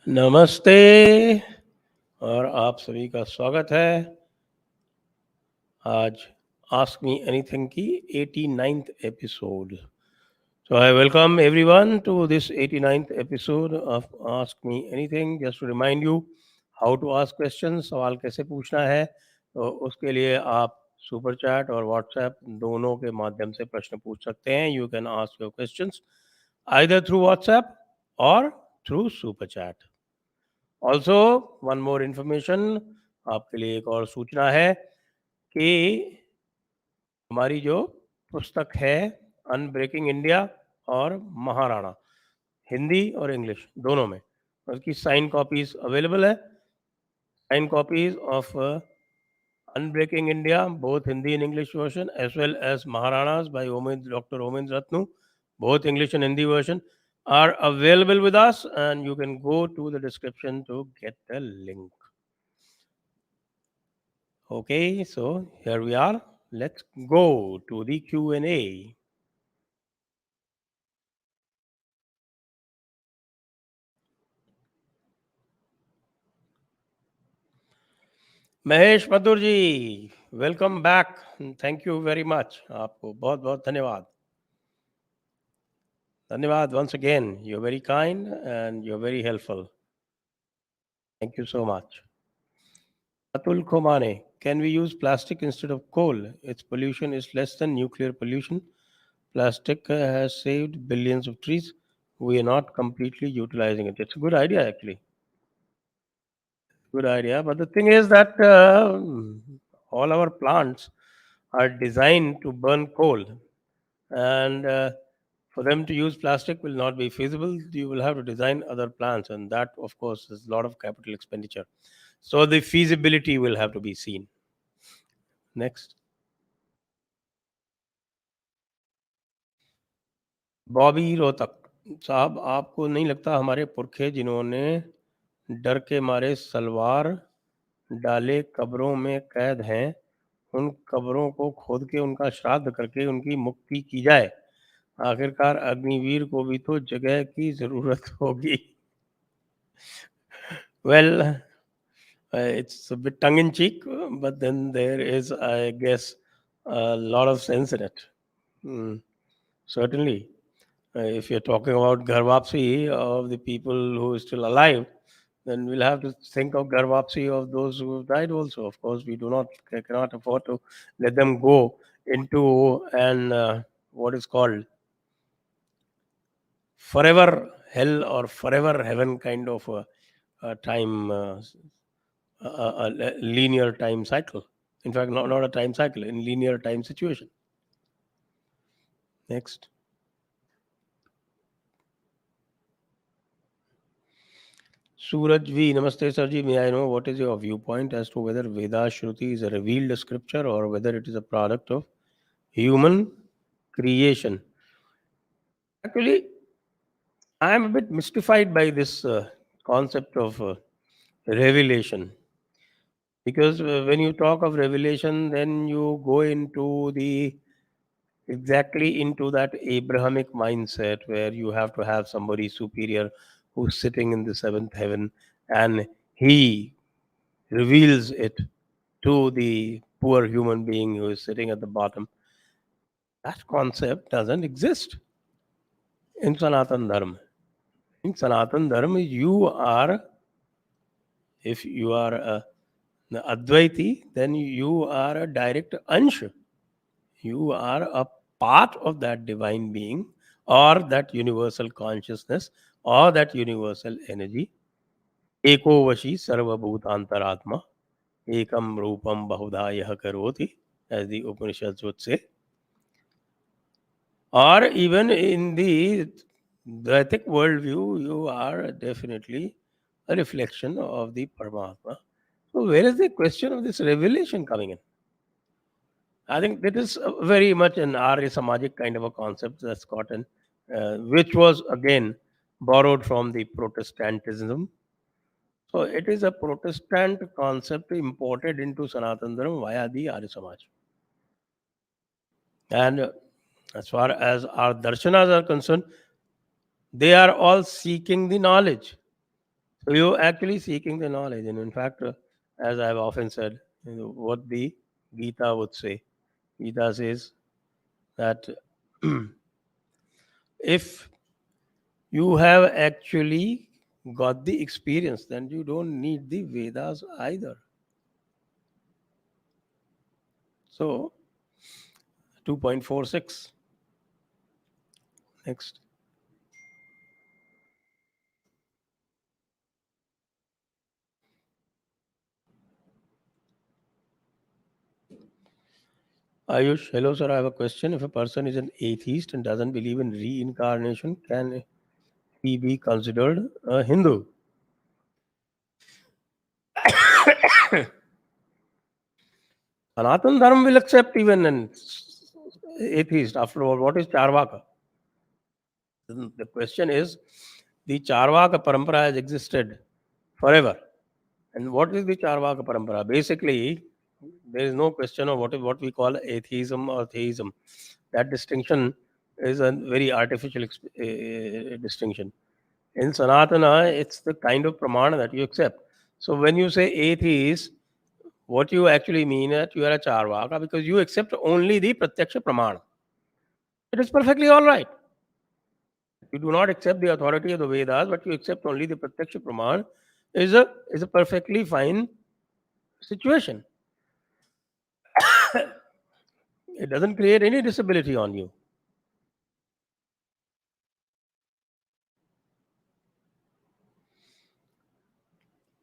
नमस्ते और आप सभी का स्वागत है आज आस्क मी एनीथिंग की 89th episode. So I welcome everyone to this 89th episode of Ask Me Anything. Just to remind you how to ask questions, सवाल कैसे पूछना है. तो उसके लिए आप सुपर चैट और व्हाट्सएप दोनों के माध्यम से प्रश्न पूछ सकते हैं. You can ask your questions either through WhatsApp or through super chat. Also one more information, आपके लिए एक और सूचना है कि हमारी जो पुस्तक है अनब्रेकिंग इंडिया और महाराणा, हिंदी और इंग्लिश दोनों में, उसकी साइन कॉपीज अवेलेबल है. Sign copies of unbreaking India, both Hindi and English version, as well as Maharanas by Dr. Omen Ratnu, both English and Hindi version, are available with us, and you can go to the description to get the link. Okay, so here we are. Let's go to the Q&A. Mahesh Madhur ji, welcome back. Thank you very much. आपको बहुत बहुत धन्यवाद. धन्यवाद once again. You're very kind and you're very helpful. Thank you so much. Atul Khomane, can we use plastic instead of coal? Its pollution is less than nuclear pollution. Plastic has saved billions of trees. We are not completely utilizing it. It's a good idea, actually. Good idea. But the thing is that all our plants are designed to burn coal, and for them to use plastic will not be feasible. You will have to design other plants, and that, of course, is a lot of capital expenditure. So the feasibility will have to be seen. Next. Bobby Rohtak साहब, आपको नहीं लगता हमारे पुरखे जिन्होंने डर के मारे सलवार डाले कब्रों में कैद हैं, उन कब्रों को खोद के उनका श्राद्ध करके उनकी मुक्ति की जाए? आखिरकार अग्निवीर को भी तो जगह की जरूरत होगी. Well, it's a bit tongue in cheek, but then there is, I guess, a lot of sense in it. Certainly. If you're talking about Gyanvapi of the people who are still alive, then we'll have to think of Gyanvapi of those who have died also. Of course, we cannot afford to let them go into an what is called forever hell or forever heaven kind of a time, a linear time cycle. In fact, not a time cycle, in linear time situation. Next. Suraj V, Namaste Sarji. May I know what is your viewpoint as to whether Veda Shruti is a revealed scripture or whether it is a product of human creation? Actually, I am a bit mystified by this concept of revelation, because when you talk of revelation, then you go into the exactly into that Abrahamic mindset where you have to have somebody superior who's sitting in the seventh heaven and he reveals it to the poor human being who is sitting at the bottom. That concept doesn't exist in Sanatan Dharma. In Sanatan Dharma, if you are a Advaiti, then you are a direct Ansha. You are a part of that divine being or that universal consciousness or that universal energy. Eko vashi sarvabhutantaratma ekam rupam bahudha yah karoti, as the Upanishads would say. Or even in the Dvaitic worldview, you are definitely a reflection of the Paramatma. So where is the question of this revelation coming in? I think that is very much an Arya Samajic kind of a concept that's gotten, which was again borrowed from the Protestantism. So it is a Protestant concept imported into Sanatana Dharma via the Arya Samaj. And as far as our darshanas are concerned, they are all seeking the knowledge. So you're actually seeking the knowledge. And in fact, as I've often said, what the Gita would say. Gita says that if you have actually got the experience, then you don't need the Vedas either. So 2.46. Next. Ayush, hello sir, I have a question. If a person is an atheist and doesn't believe in reincarnation, can he be considered a Hindu? Sanatan Dharma will accept even an atheist. After all, what is Charvaka? The question is, the Charvaka parampara has existed forever. And what is the Charvaka parampara? Basically, there is no question of what we call atheism or theism. That distinction is a very artificial distinction. In Sanatana, it's the kind of pramana that you accept. So when you say atheist, what you actually mean that you are a Charvaka because you accept only the Pratyaksha Pramana. It is perfectly all right. You do not accept the authority of the Vedas, but you accept only the Pratyaksha Praman is a perfectly fine situation. It doesn't create any disability on you.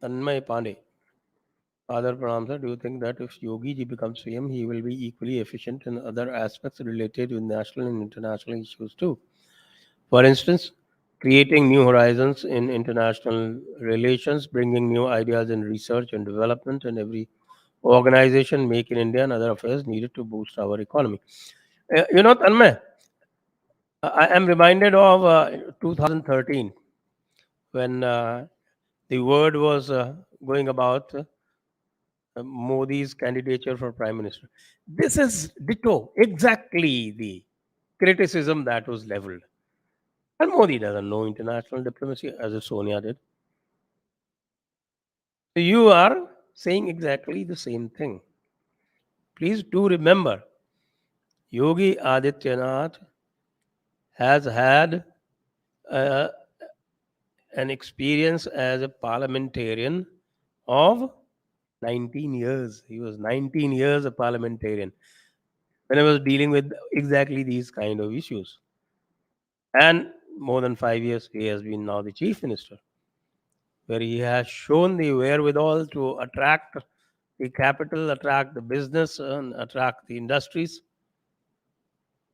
Tanmay Pandey. Father Pranam sir, do you think that if Yogi ji becomes CM, he will be equally efficient in other aspects related with national and international issues too? For instance, creating new horizons in international relations, bringing new ideas in research and development, and every organization, Make in India, and other affairs needed to boost our economy. Tanmay, I am reminded of 2013 when the word was going about Modi's candidature for prime minister. This is ditto, exactly the criticism that was leveled. And Modi doesn't know international diplomacy as if Sonia did. So you are saying exactly the same thing. Please do remember, Yogi Adityanath has had uh, an experience as a parliamentarian of 19 years. He was 19 years a parliamentarian when I was dealing with exactly these kind of issues. And more than 5 years, he has been now the chief minister, where he has shown the wherewithal to attract the capital, attract the business, and attract the industries.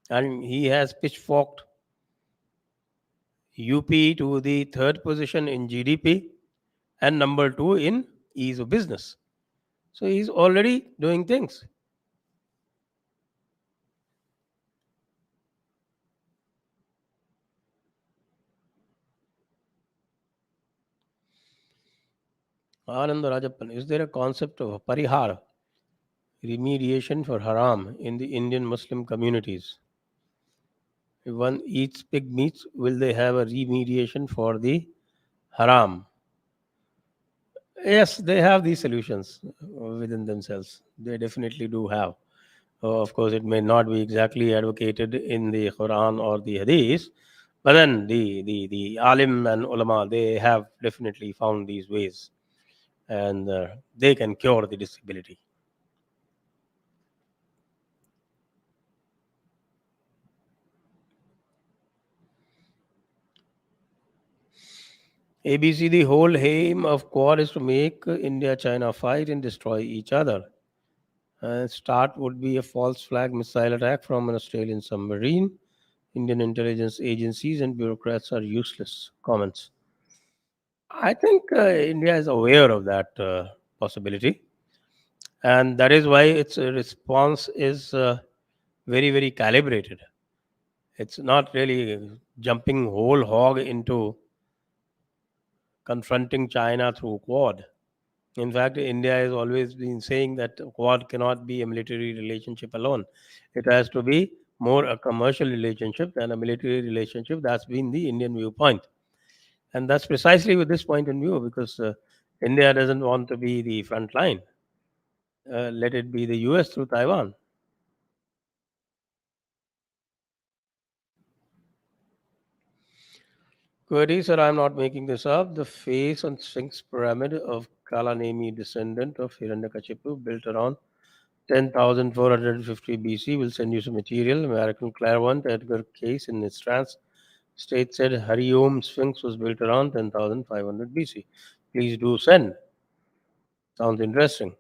And he has pitchforked UP to the third position in GDP and number two in ease of business. So he's already doing things. Ananda Rajappan, is there a concept of parihar, remediation for haram in the Indian Muslim communities? If one eats pig meats, will they have a remediation for the haram? Yes, they have these solutions within themselves. They definitely do have. Of course, it may not be exactly advocated in the Quran or the Hadith, but then the alim and ulama, they have definitely found these ways and they can cure the disability. ABC, the whole aim of Quad is to make India China fight and destroy each other. Start would be a false flag missile attack from an Australian submarine. Indian intelligence agencies and bureaucrats are useless. Comments. I think India is aware of that possibility, and that is why its response is very, very calibrated. It's not really jumping whole hog into confronting China through Quad. In fact, India has always been saying that Quad cannot be a military relationship alone. It has to be more a commercial relationship than a military relationship. That's been the Indian viewpoint. And that's precisely with this point in view because India doesn't want to be the front line. Let it be the US through Taiwan. Query, sir, I'm not making this up. The face on Sphinx pyramid of Kalanemi, descendant of Hiranyakashipu, built around 10,450 BC, will send you some material. American clairvoyant Edgar Case in its trance state said Hariom Sphinx was built around 10,500 BC. Please do send. Sounds interesting.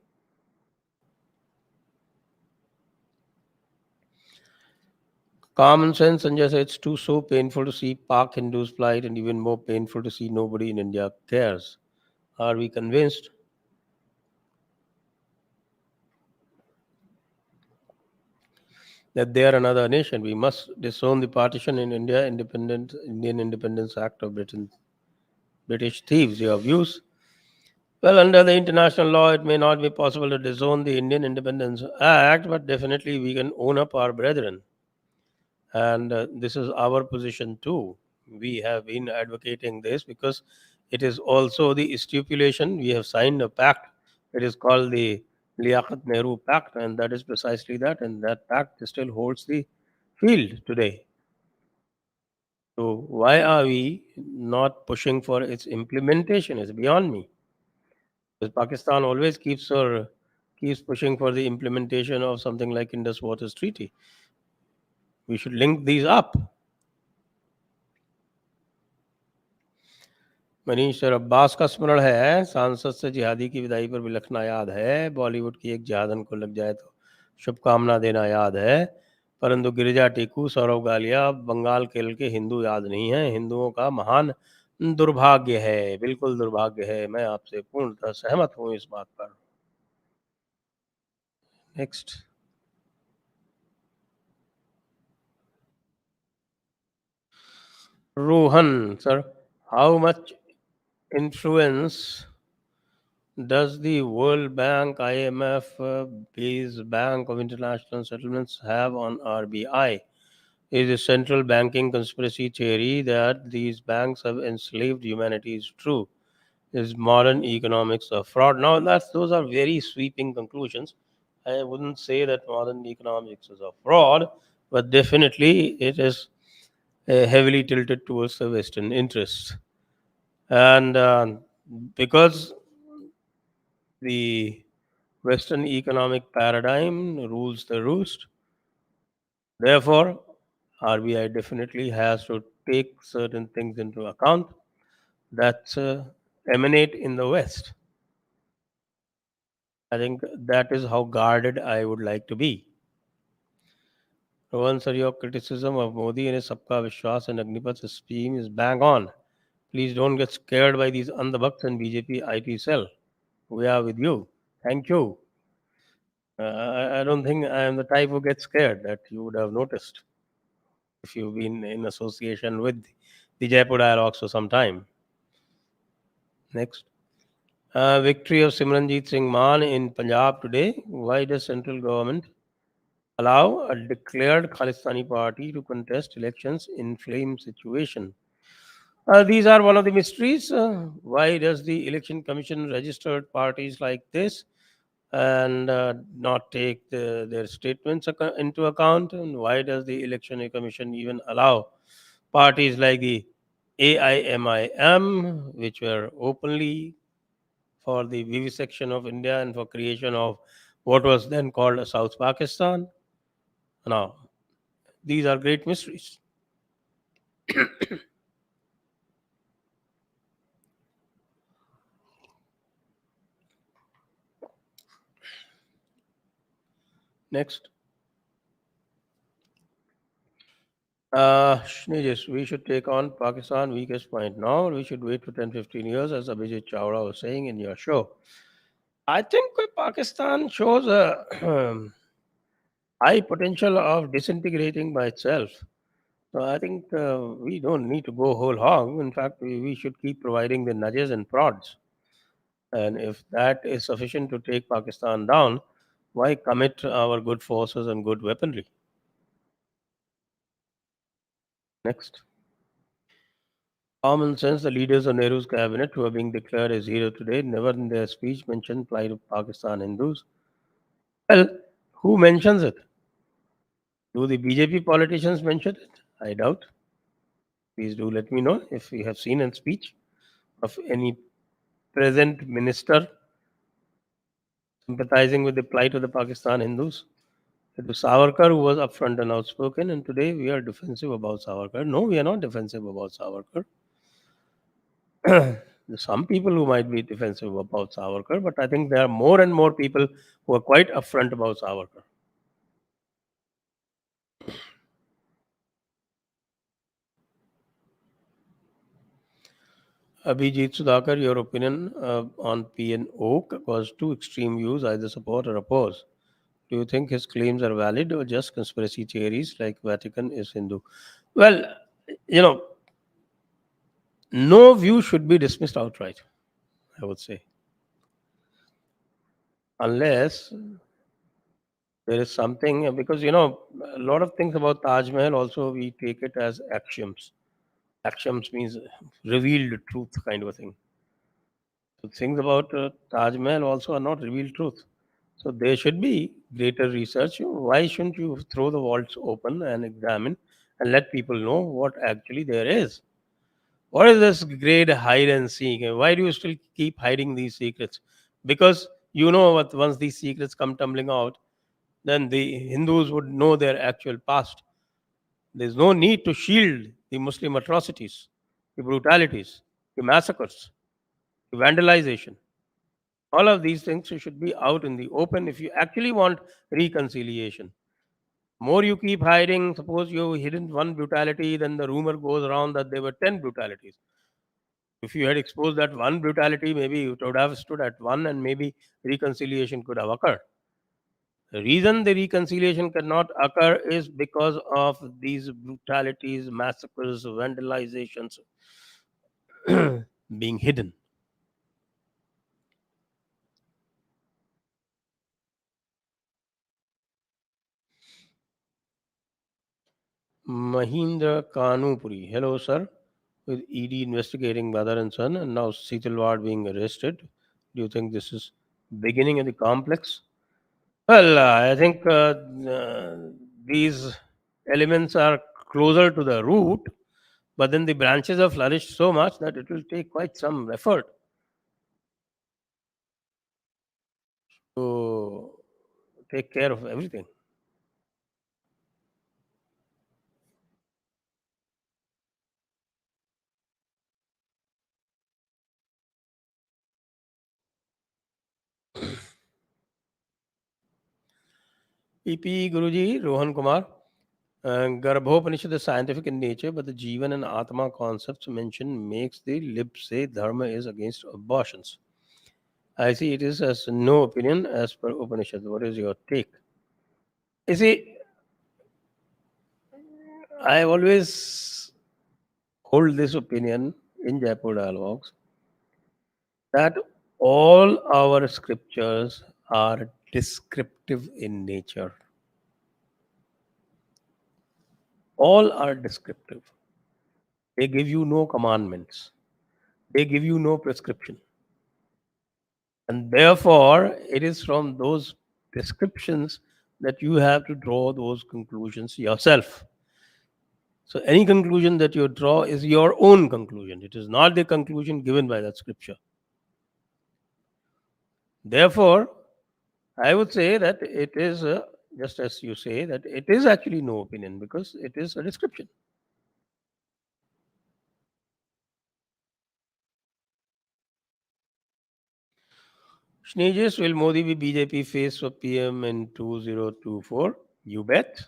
Common sense, Sanjay said, it's too so painful to see Pak Hindus plight and even more painful to see nobody in India cares. Are we convinced that they are another nation? We must disown the partition in India, Indian Independence Act of British thieves. Your views? Well, under the international law, it may not be possible to disown the Indian Independence Act, but definitely we can own up our brethren. And this is our position too. We have been advocating this because it is also the stipulation. We have signed a pact. It is called the Liaquat Nehru Pact, and that is precisely that. And that pact still holds the field today. So why are we not pushing for its implementation? Is beyond me. Because Pakistan always keeps pushing for the implementation of something like Indus Waters Treaty. We should link these up. Manish sir Abbas का स्मरण है सांसद से जिहादी की विदाई पर बिलखना याद है बॉलीवुड की एक जिहादन को लग जाए तो शुभकामना देना याद है परंतु गिरिजा टेकू सौरव गालिया बंगाल केरल के हिंदू याद नहीं है हिंदुओं का महान दुर्भाग्य है बिल्कुल दुर्भाग्य है मैं आपसे पूर्णतः सहमत हूँ इस बात पर next Rohan sir how much influence does the World Bank, IMF, Base Bank of International Settlements have on RBI? Is the central banking conspiracy theory that these banks have enslaved humanity is true? Is modern economics a fraud? Now, those are very sweeping conclusions. I wouldn't say that modern economics is a fraud, but definitely it is heavily tilted towards the Western interests. And because the Western economic paradigm rules the roost. Therefore, RBI definitely has to take certain things into account that emanate in the West. I think that is how guarded I would like to be. Rohan sir, your criticism of Modi and his Sabka Vishwas and Agnipath scheme is bang on. Please don't get scared by these Andhabhakts and BJP IT cell. We are with you. Thank you. I don't think I am the type who gets scared that you would have noticed if you've been in association with the Jaipur dialogues for some time. Next. Victory of Simranjeet Singh Maan in Punjab today. Why does central government allow a declared Khalistani party to contest elections in flame situation? These are one of the mysteries. Why does the election commission registered parties like this and not take their statements into account? And why does the election commission even allow parties like the AIMIM, which were openly for the vivisection of India and for creation of what was then called South Pakistan? Now, these are great mysteries. Next. Sneejis, we should take on Pakistan weakest point now. We should wait for 10-15 years, as Abhijit Chawla was saying in your show. I think Pakistan shows a high potential of disintegrating by itself. So I think we don't need to go whole hog. In fact, we should keep providing the nudges and prods. And if that is sufficient to take Pakistan down, why commit our good forces and good weaponry? Next. Common sense, the leaders of Nehru's cabinet who are being declared as hero today never in their speech mentioned plight of Pakistan Hindus. Well, who mentions it? Do the BJP politicians mention it? I doubt. Please do let me know if you have seen a speech of any present minister sympathizing with the plight of the Pakistan Hindus. It was Savarkar who was upfront and outspoken, and today we are defensive about Savarkar. No, we are not defensive about Savarkar. There's some people who might be defensive about Savarkar, but I think there are more and more people who are quite upfront about Savarkar. Abhijit Sudhakar, your opinion on PNO caused two extreme views, either support or oppose. Do you think his claims are valid or just conspiracy theories like Vatican is Hindu? Well, you know, no view should be dismissed outright, I would say, unless there is something, because a lot of things about Taj Mahal also we take it as axioms. Axioms means revealed truth kind of a thing. So things about Taj Mahal also are not revealed truth. So there should be greater research. Why shouldn't you throw the vaults open and examine and let people know what actually there is? What is this great hide and seek? Why do you still keep hiding these secrets? Because you know what once these secrets come tumbling out, then the Hindus would know their actual past. There's no need to shield the Muslim atrocities, the brutalities, the massacres, the vandalization. All of these things should be out in the open if you actually want reconciliation. More you keep hiding, suppose you hidden one brutality, then the rumor goes around that there were 10 brutalities. If you had exposed that one brutality, maybe it would have stood at one and maybe reconciliation could have occurred. The reason the reconciliation cannot occur is because of these brutalities, massacres, vandalizations being hidden. Mahindra Kanupuri. Hello, sir. With ED investigating mother and son, and now Seetalwad being arrested. Do you think this is beginning of the complex? Well, I think these elements are closer to the root, but then the branches have flourished so much that it will take quite some effort to take care of everything. PP Guruji, Rohan Kumar. Garbhopanishad is scientific in nature, but the Jivan and Atma concepts mentioned makes the libs say Dharma is against abortions. I see it is as no opinion as per Upanishad. What is your take? You see, I always hold this opinion in Jaipur dialogues that all our scriptures are descriptive in nature. All are descriptive. They give you no commandments. They give you no prescription. And therefore, it is from those descriptions that you have to draw those conclusions yourself. So, any conclusion that you draw is your own conclusion. It is not the conclusion given by that scripture. Therefore, I would say that it is, just as you say, that it is actually no opinion because it is a description. Sneezus, will Modi be BJP face for PM in 2024? You bet.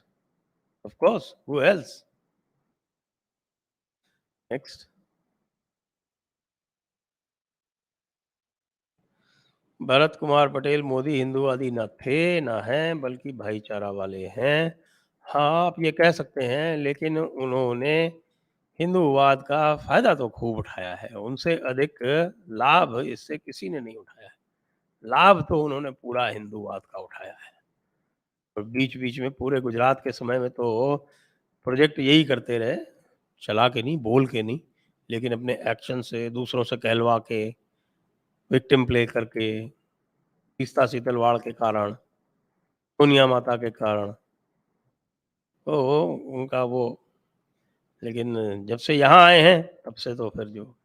Of course. Who else? Next. Bharat Kumar Patel, Modi हिंदूवादी न थे न हैं बल्कि भाईचारा वाले हैं। हाँ, आप ये कह सकते हैं, लेकिन उन्होंने हिंदूवाद का फायदा तो खूब उठाया है। उनसे अधिक लाभ इससे किसी ने नहीं उठाया है। लाभ तो उन्होंने पूरा हिंदूवाद का उठाया है। और बीच बीच में पूरे गुजरात के समय में तो प्रोजेक्ट यही करते रहे, चला के नहीं, बोल के नहीं, लेकिन अपने एक्शन से, दूसरों से कहलवा के, विक्टिम प्ले करके, तीस्ता सीतलवाड़ के कारण, दुनिया माता के कारण, तो उनका वो, लेकिन जब से यहाँ आए हैं तब से तो फिर जो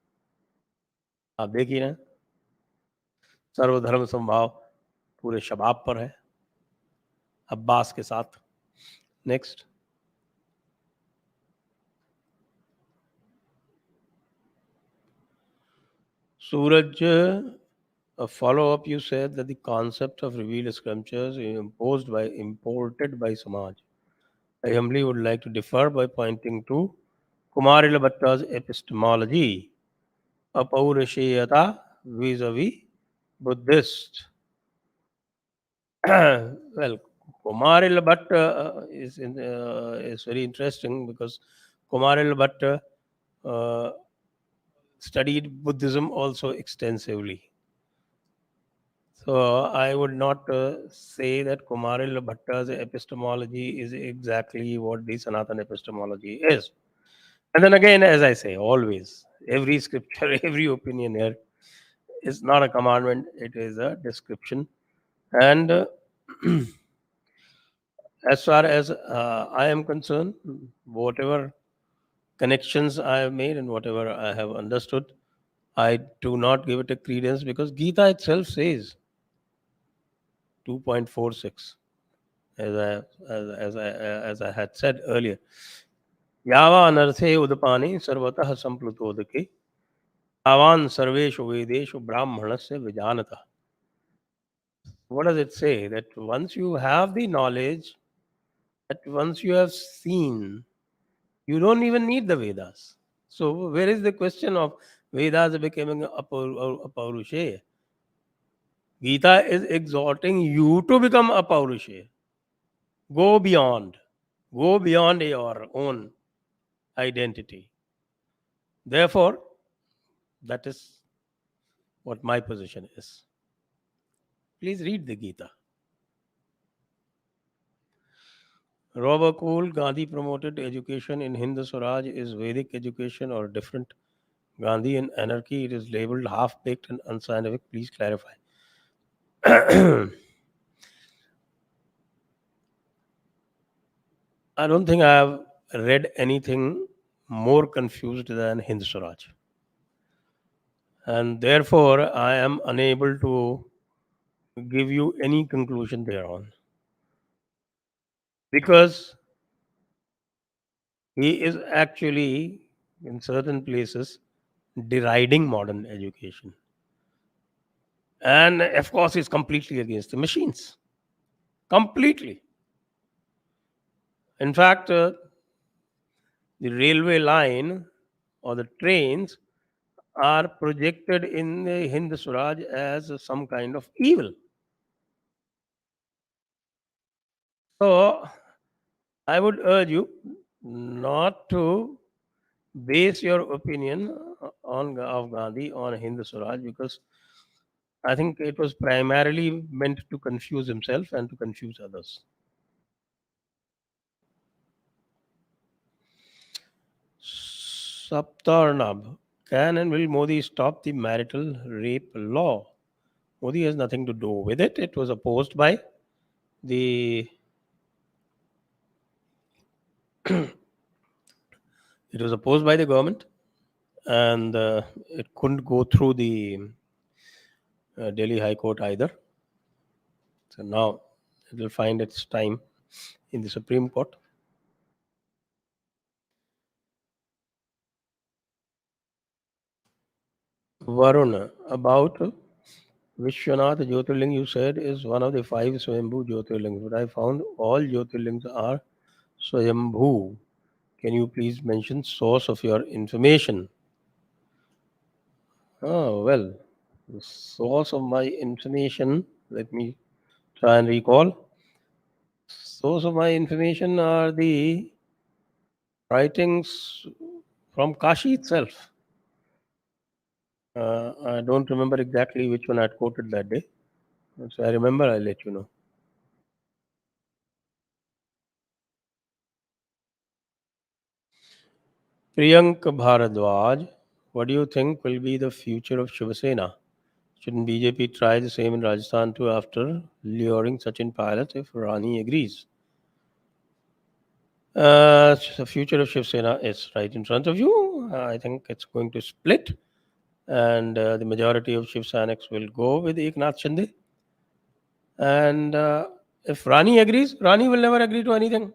आप देख ही रहे हैं, सर्वधर्म समभाव पूरे शबाब पर है, अब्बास के साथ। Next. Suraj, a follow-up, you said that the concept of revealed scriptures is imported by Samaj. I humbly would like to differ by pointing to Kumar Ilabhatta's epistemology, Apaurishayata vis-a-vis Buddhist. Well, Kumar Ilabhatta is very interesting because Kumar Ilabhatta uh, studied Buddhism also extensively. So I would not say that Kumaril Bhatta's epistemology is exactly what the Sanatana epistemology is. And then again, as I say, always, every scripture, every opinion here is not a commandment, it is a description. And as far as I am concerned, whatever connections I have made and whatever I have understood, I do not give it a credence because Gita itself says 2.46. As I had said earlier, Yava anarthe udapani sarvatah samplutodake avan sarveshu vedeshu brahmanasya vijanata. What does it say? That once you have the knowledge, that once you have seen, you don't even need the Vedas. So where is the question of Vedas becoming a Paurusheya? Gita is exhorting you to become a Paurusheya. Go beyond. Go beyond your own identity. Therefore, that is what my position is. Please read the Gita. Robert Cool, Gandhi promoted education in Hindu Swaraj is Vedic education or different? Gandhi in anarchy, it is labeled half-baked and unscientific. Please clarify. I don't think I have read anything more confused than Hindu Swaraj. And therefore, I am unable to give you any conclusion thereon. Because he is actually, in certain places, deriding modern education. And of course, he's completely against the machines. Completely. In fact, the railway line or the trains are projected in the Hind Swaraj as some kind of evil. So, I would urge you not to base your opinion on of Gandhi on Hind Swaraj because I think it was primarily meant to confuse himself and to confuse others. Saptarnab. Can and will Modi stop the marital rape law? Modi has nothing to do with it. It was opposed by the it was opposed by the government, and it couldn't go through the Delhi High Court either. So now it will find its time in the Supreme Court. Varun, about Vishwanath Jyotirling, you said is one of the five Swayambhu Jyotirlings, but I found all Jyotirlings are Swayambhu. Can you please mention source of your information? Oh, well, the source of my information, let me try and recall. Source of my information are the writings from Kashi itself. I don't remember exactly which one I had quoted that day. So I remember, I'll let you know. Priyank Bharadwaj, What do you think will be the future of Shiv Sena? Shouldn't BJP try the same in Rajasthan too after luring Sachin Pilot if Rani agrees? The future of Shiv Sena is right in front of you. I think it's going to split, and the majority of Shiv Sainiks will go with Eknath Shinde. And if Rani agrees, Rani will never agree to anything.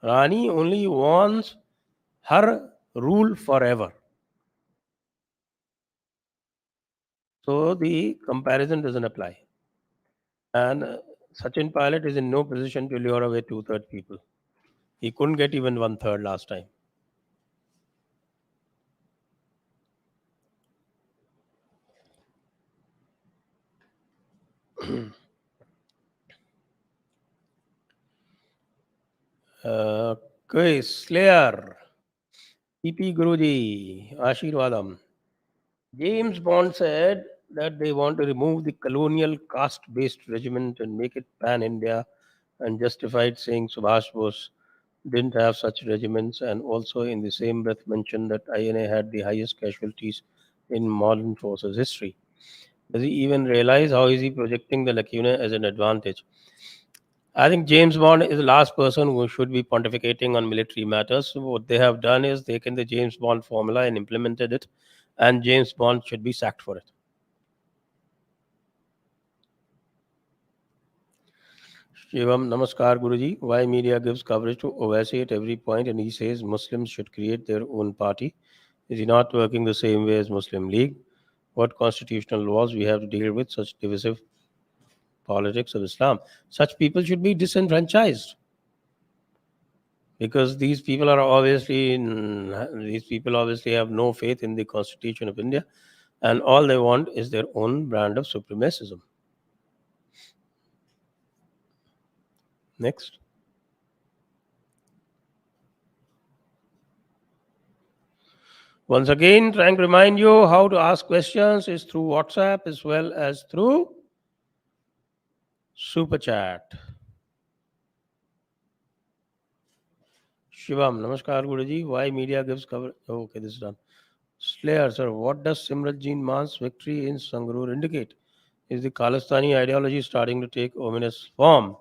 Rani only wants her rule forever. So the comparison doesn't apply. And Sachin Pilot is in no position to lure away two-thirds people. He couldn't get even one-third last time. Okay, Slayer, PP Guruji, Ashirwadam. James Bond said that they want to remove the colonial caste-based regiment and make it pan-India, and justified saying Subhash Bose didn't have such regiments, and also in the same breath mentioned that INA had the highest casualties in modern forces history. Does he even realize how is he projecting the lacuna as an advantage? I think James Bond is the last person who should be pontificating on military matters. So what they have done is taken the James Bond formula and implemented it, and James Bond should be sacked for it. Shivam, Namaskar Guruji. Why media gives coverage to Owaisi at every point and he says Muslims should create their own party? Is he not working the same way as Muslim League? What constitutional laws we have to deal with such divisive politics of Islam? Such people should be disenfranchised because these people obviously have no faith in the Constitution of India, and all they want is their own brand of supremacism. Next. Once again, trying to remind you how to ask questions is through WhatsApp as well as through Super Chat. Shivam, Namaskar Guruji. Why media gives cover? Oh, okay, this is done. Slayer, sir, what does Simranjit Man's victory in Sangrur indicate? Is the Khalistani ideology starting to take ominous form?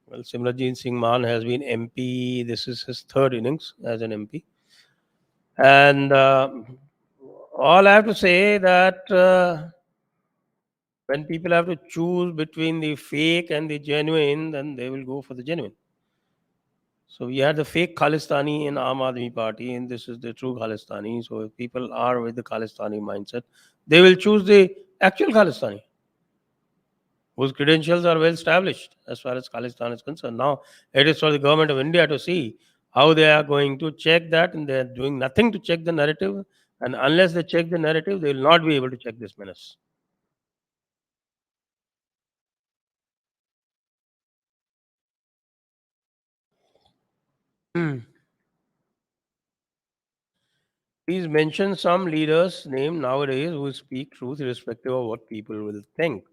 Well, Simranjit Singh Man has been MP. This is his third innings as an MP. And all I have to say that when people have to choose between the fake and the genuine, then they will go for the genuine. So we had the fake Khalistani in Aam Aadmi Party, and this is the true Khalistani. So if people are with the Khalistani mindset, they will choose the actual Khalistani, whose credentials are well established as far as Khalistan is concerned. Now it is for the government of India to see how they are going to check that, and they are doing nothing to check the narrative. And unless they check the narrative, they will not be able to check this menace. Please mention some leaders' name nowadays who speak truth irrespective of what people will think.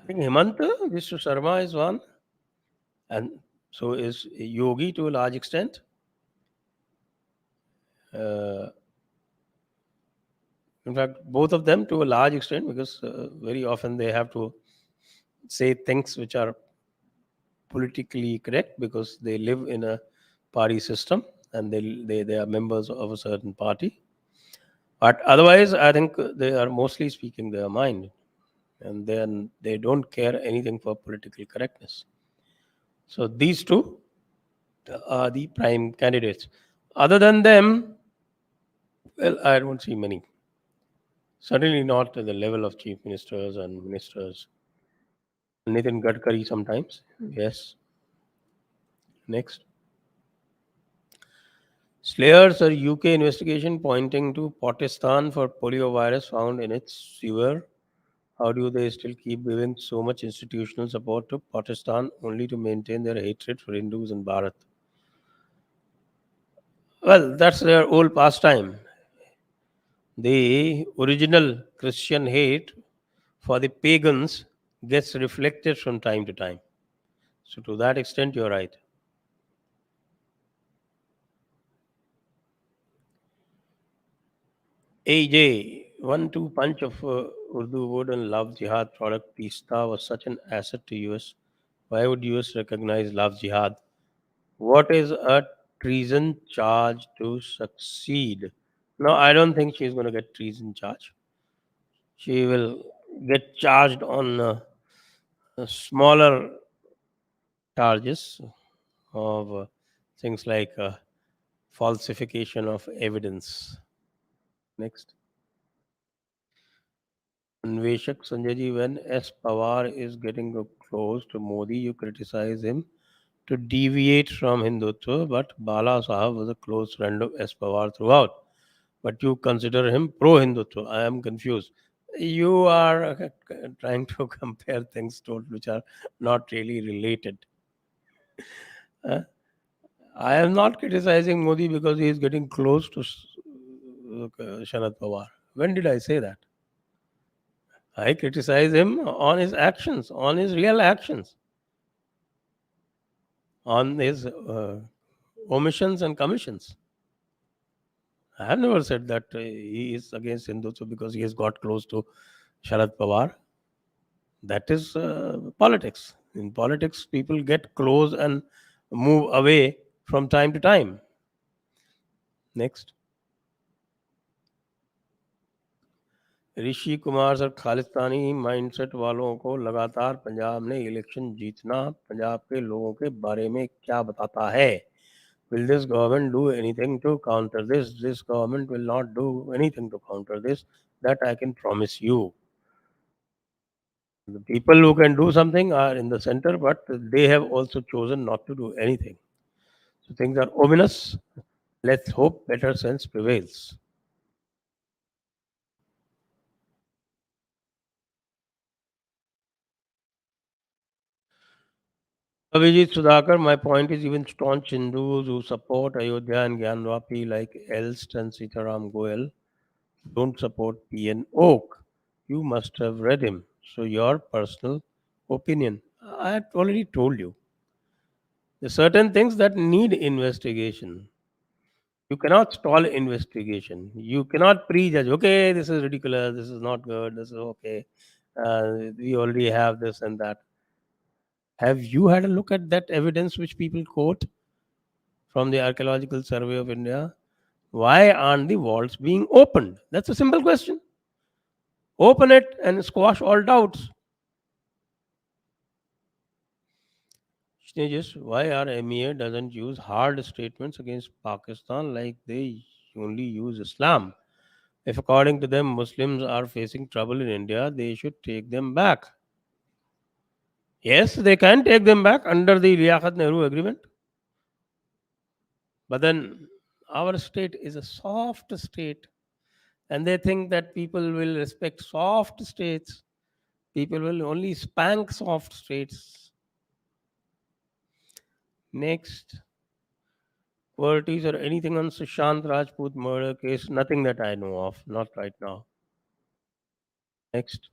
I think Himanta, Mr. Sharma is one, and so is Yogi to a large extent. Uh, in fact, both of them to a large extent because very often they have to say things which are politically correct because they live in a party system and they are members of a certain party. But otherwise, I think they are mostly speaking their mind, and then they don't care anything for political correctness. So these two are the prime candidates. Other than them, well, I don't see many. Certainly not at the level of chief ministers and ministers. Nitin Gadkari sometimes. Yes. Next. Slayers or UK investigation pointing to Pakistan for poliovirus found in its sewer. How do they still keep giving so much institutional support to Pakistan only to maintain their hatred for Hindus in Bharat? Well, that's their old pastime. The original Christian hate for the pagans gets reflected from time to time. So, to that extent, you're right. AJ, 1-2 punch of Urdu wood and Love Jihad product Pista was such an asset to US. Why would US recognize Love Jihad? What is a treason charge to succeed? No, I don't think she's going to get treason charge. She will get charged on smaller charges of things like falsification of evidence. Next. Anveshak Sanjay ji, when S. Pawar is getting close to Modi, you criticize him to deviate from Hindutva, but Bala Sahab was a close friend of S. Pawar throughout. But you consider him pro Hindutva. I am confused. You are trying to compare things to which are not really related. Uh, I am not criticizing Modi because he is getting close to Sharad Pawar. When did I say that? I criticize him on his actions, on his real actions, on his omissions and commissions. I have never said that he is against Hindutva because he has got close to Sharad Pawar. That is politics. In politics, people get close and move away from time to time. Next. Rishi Kumar sir Khalistani mindset वालों को लगातार पंजाब ने election जीतना पंजाब के लोगों के बारे में क्या बताता है? Will this government do anything to counter this? This government will not do anything to counter this. That I can promise you. The people who can do something are in the center, but they have also chosen not to do anything. So things are ominous. Let's hope better sense prevails. Abhijit Sudhakar, my point is even staunch Hindus who support Ayodhya and Gyanvapi like Elst and Sitaram Goel don't support PN Oak. You must have read him. So your personal opinion. I had already told you. There are certain things that need investigation. You cannot stall investigation. You cannot prejudge. Okay, this is ridiculous. This is not good. This is okay. We already have this and that. Have you had a look at that evidence which people quote from the Archaeological Survey of India? Why aren't the vaults being opened? That's a simple question. Open it and squash all doubts. Stages, why our MEA doesn't use hard statements against Pakistan like they only use Islam? If according to them Muslims are facing trouble in India, they should take them back. Yes, they can take them back under the Liaquat Nehru agreement. But then our state is a soft state, and they think that people will respect soft states. People will only spank soft states. Next, qualities or anything on Sushant Rajput murder case? Nothing that I know of, not right now. Next,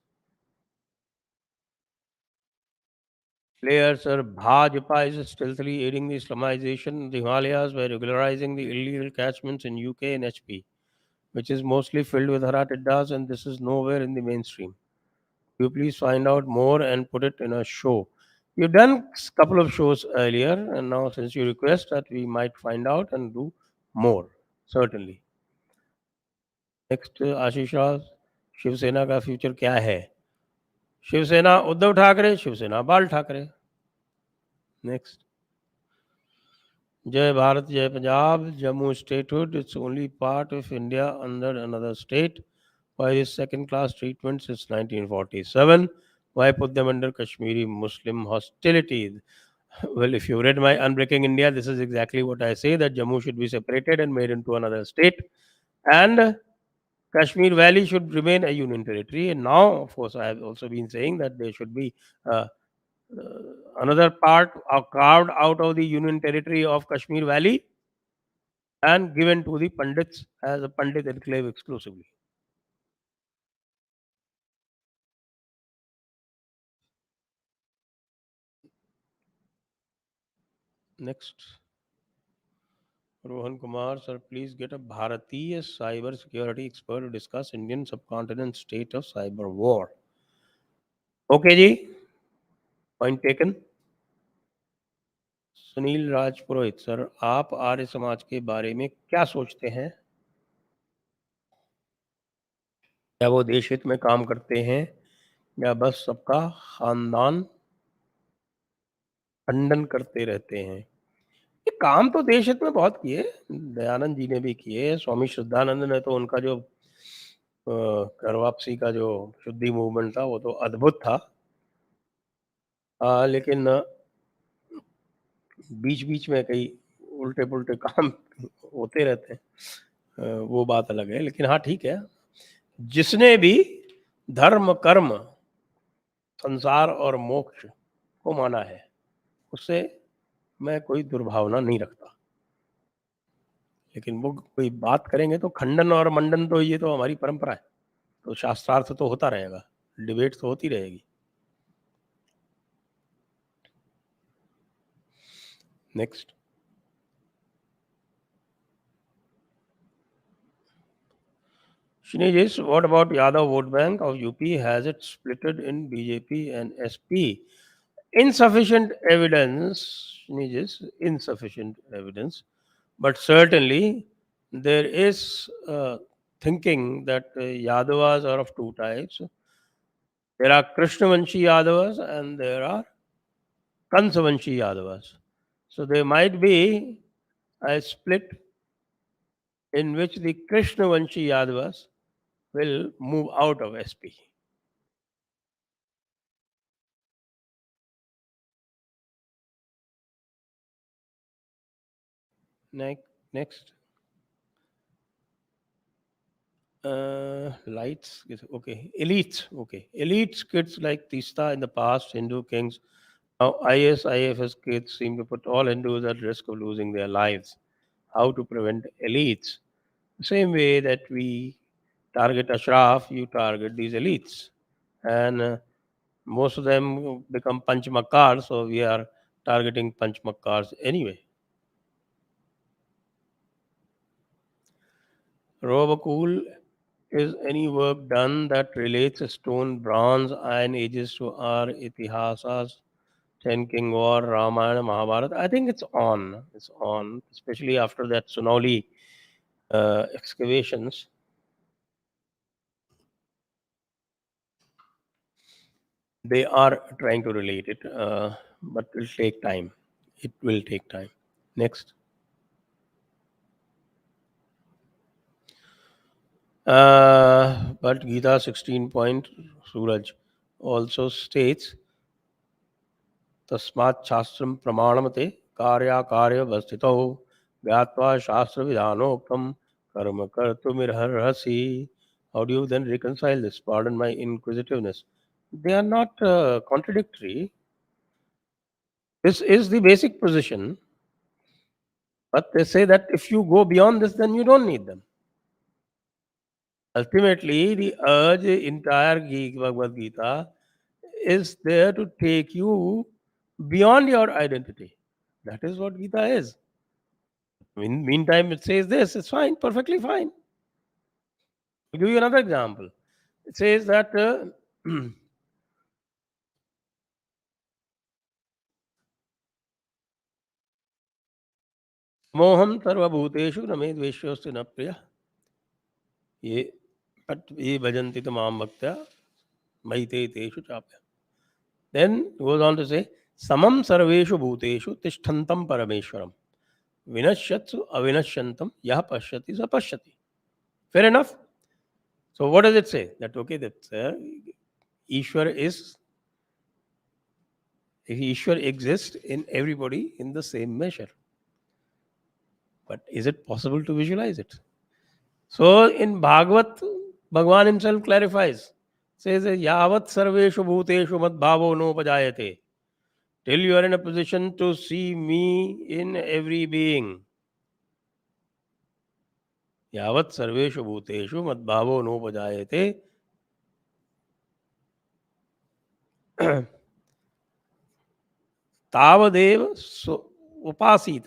players or Bhajpa is stealthily aiding the Islamization of the Himalayas by regularizing the illegal catchments in UK and HP, which is mostly filled with Haratiddas, and this is nowhere in the mainstream. You please find out more and put it in a show. We've done a couple of shows earlier, and now since you request that we might find out and do more, certainly. Next Ashish Rao Shiv Sena का future क्या है शिवसेना उद्धव ठाकरे शिवसेना बाल Thackeray next जय भारत जय Punjab Jammu statehood it's only part of India under another state why is second class treatment since 1947 why put them under Kashmiri Muslim hostility well if you read my Unbreaking India this is exactly what I say that Jammu should be separated and made into another state and Kashmir Valley should remain a union territory. And now, of course, I have also been saying that there should be uh, another part carved out of the union territory of Kashmir Valley and given to the Pandits as a Pandit enclave exclusively. Next. Rohan Kumar, sir, please get a Bharatiya cyber security expert to discuss Indian subcontinent state of cyber war. Okay जी, point taken. Sunil Rajpurohit sir, आप आर्य समाज के बारे में क्या सोचते हैं? क्या वो देश हित में काम करते हैं या बस सबका खानदान खंडन करते रहते हैं? ये काम तो देश हित में बहुत किए, दयानंद जी ने भी किए, स्वामी श्रद्धानंद ने तो उनका जो कर वापसी का जो शुद्धि मूवमेंट था वो तो अद्भुत था. लेकिन बीच बीच में कई उल्टे पुल्टे काम होते रहते हैं. वो बात अलग है, लेकिन हाँ ठीक है, जिसने भी धर्म कर्म संसार और मोक्ष को माना है उससे मैं कोई दुर्भावना नहीं रखता. लेकिन वो कोई बात करेंगे तो खंडन और मंडन, तो ये तो हमारी परंपरा है, तो शास्त्रार्थ तो होता रहेगा, डिबेट तो होती रहेगी. Next. Shinejis, what about Yadav vote bank of UP? Has it splitted in BJP and SP? Insufficient evidence, Shinejis, insufficient evidence. But certainly there is thinking that Yadavas are of two types. There are Krishnavanshi Yadavas and there are Kansavanshi Yadavas. So there might be a split in which the Krishnavanshi Yadavas will move out of SP. Next. Lights. Okay. Elites. Okay. Elites kids like Tista in the past, Hindu kings. Now IFS kids seem to put all Hindus at risk of losing their lives. How to prevent elites? The same way that we target Ashraf, you target these elites. And most of them become Panchmakars, so we are targeting Panchmakars anyway. Robakul, is any work done that relates stone, bronze, iron ages to our itihasas, Ten King War, Ramayana, Mahabharata? I think it's on. It's on, especially after that Sonauli excavations. They are trying to relate it, but it will take time. It will take time. Next. But Gita 16 point Suraj also states तस्मात् शास्त्रं प्रमाणमते कार्याकार्यवस्थितौ ज्ञात्वा शास्त्रविधानोक्तं कर्म कर्तुमिर्हसि. How do you then reconcile this? Pardon my inquisitiveness. They are not contradictory. This is the basic position, but they say that if you go beyond this, then you don't need them. Ultimately, the urge, entire Bhagavad Gita, is there to take you beyond your identity. That is what Gita is. Meantime, it says this, it's fine, perfectly fine. I'll give you another example. It says that मोहम सर्वभूतेषु न मे द्वेष्योऽस्ति न प्रिय ये but ये भजन्ति तो माम भक्त्या मयि ते तेषु चाप्य. Then goes on to say समम सर्वेषु भूतेषु तिष्ठन्तं परमेश्वरम विनश्यत्सु अविनश्यन्तं यः पश्यति स पश्यति. Fair enough. So what does it say? That okay, that Ishwar exists in everybody in the same measure. But is it possible to visualize it? So in Bhagwat, Bhagwan himself clarifies, says, Yavat sarveshu bhuteshu mad bhavo nopajayate. Till you are in a position to see me in every being. Yavat sarveshu bhuteshu mad bhavo nopajayate. तावदेव उपासीत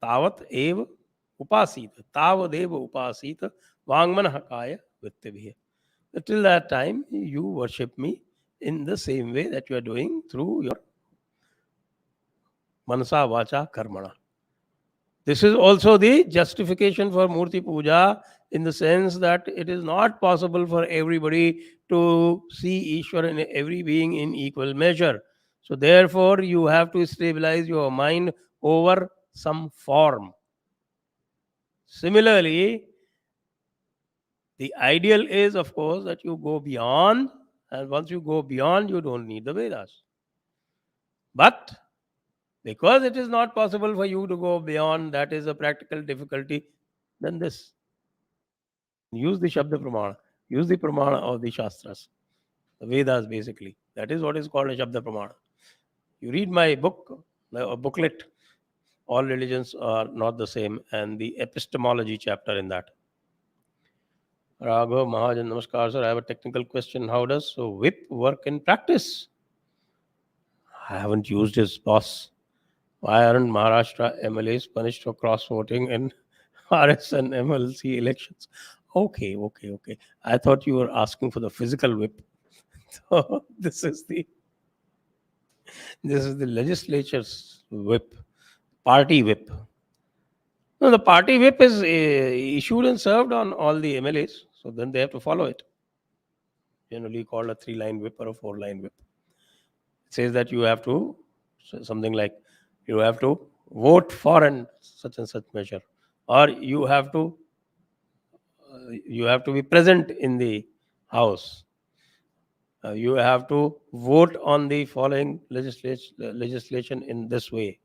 तावत एव उपासीत, तावदेव उपासीत वांगमनः काय वित्तभिः. Till that time you worship me in the same way that you are doing through your manasa vacha karmana. This is also the justification for Murti Puja, in the sense that it is not possible for everybody to see Ishwar in every being in equal measure. So therefore you have to stabilize your mind over some form. Similarly, the ideal is, of course, that you go beyond, and once you go beyond, you don't need the Vedas. But because it is not possible for you to go beyond, that is a practical difficulty, then this. Use the Shabda Pramana, use the Pramana of the Shastras, the Vedas basically. That is what is called a Shabda Pramana. You read my book, a booklet, All Religions Are Not the Same, and the epistemology chapter in that. Raghav Mahajan, Namaskar sir. I have a technical question. How does whip work in practice? I haven't used his boss. Why aren't Maharashtra MLAs punished for cross voting in RS and MLC elections? Okay. I thought you were asking for the physical whip. So this is the legislature's whip, party whip. No, the party whip is issued and served on all the MLAs, so then they have to follow it. Generally called a 3-line whip or a 4-line whip. It says that you have to, something like, you have to vote for and such measure, or you have to be present in the house. You have to vote on the following legislation in this way.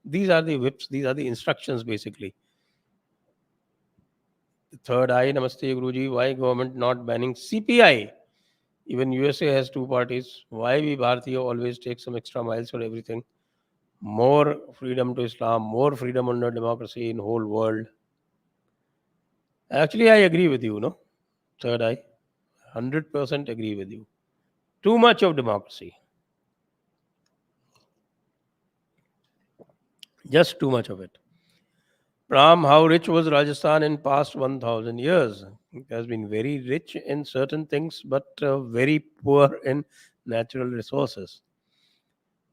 These are the whips. These are the instructions basically. The third eye, Namaste Guruji. Why government not banning CPI? Even USA has 2 parties. Why we Bharatiya always take some extra miles for everything? More freedom to Islam, more freedom under democracy in whole world. Actually, I agree with you, no? Third eye, 100% agree with you. Too much of democracy. Just too much of it. Ram, how rich was Rajasthan in past 1000 years? It has been very rich in certain things, but very poor in natural resources.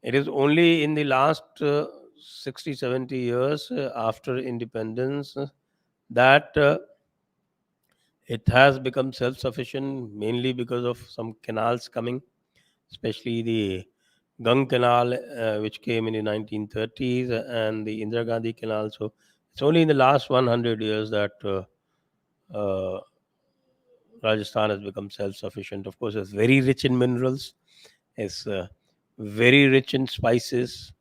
It is only in the last 60, 70 years after independence that it has become self-sufficient, mainly because of some canals coming, especially the Gang Canal, which came in the 1930s, and the Indira Gandhi Canal. So it's only in the last 100 years that Rajasthan has become self-sufficient. Of course, it's very rich in minerals. It's very rich in spices,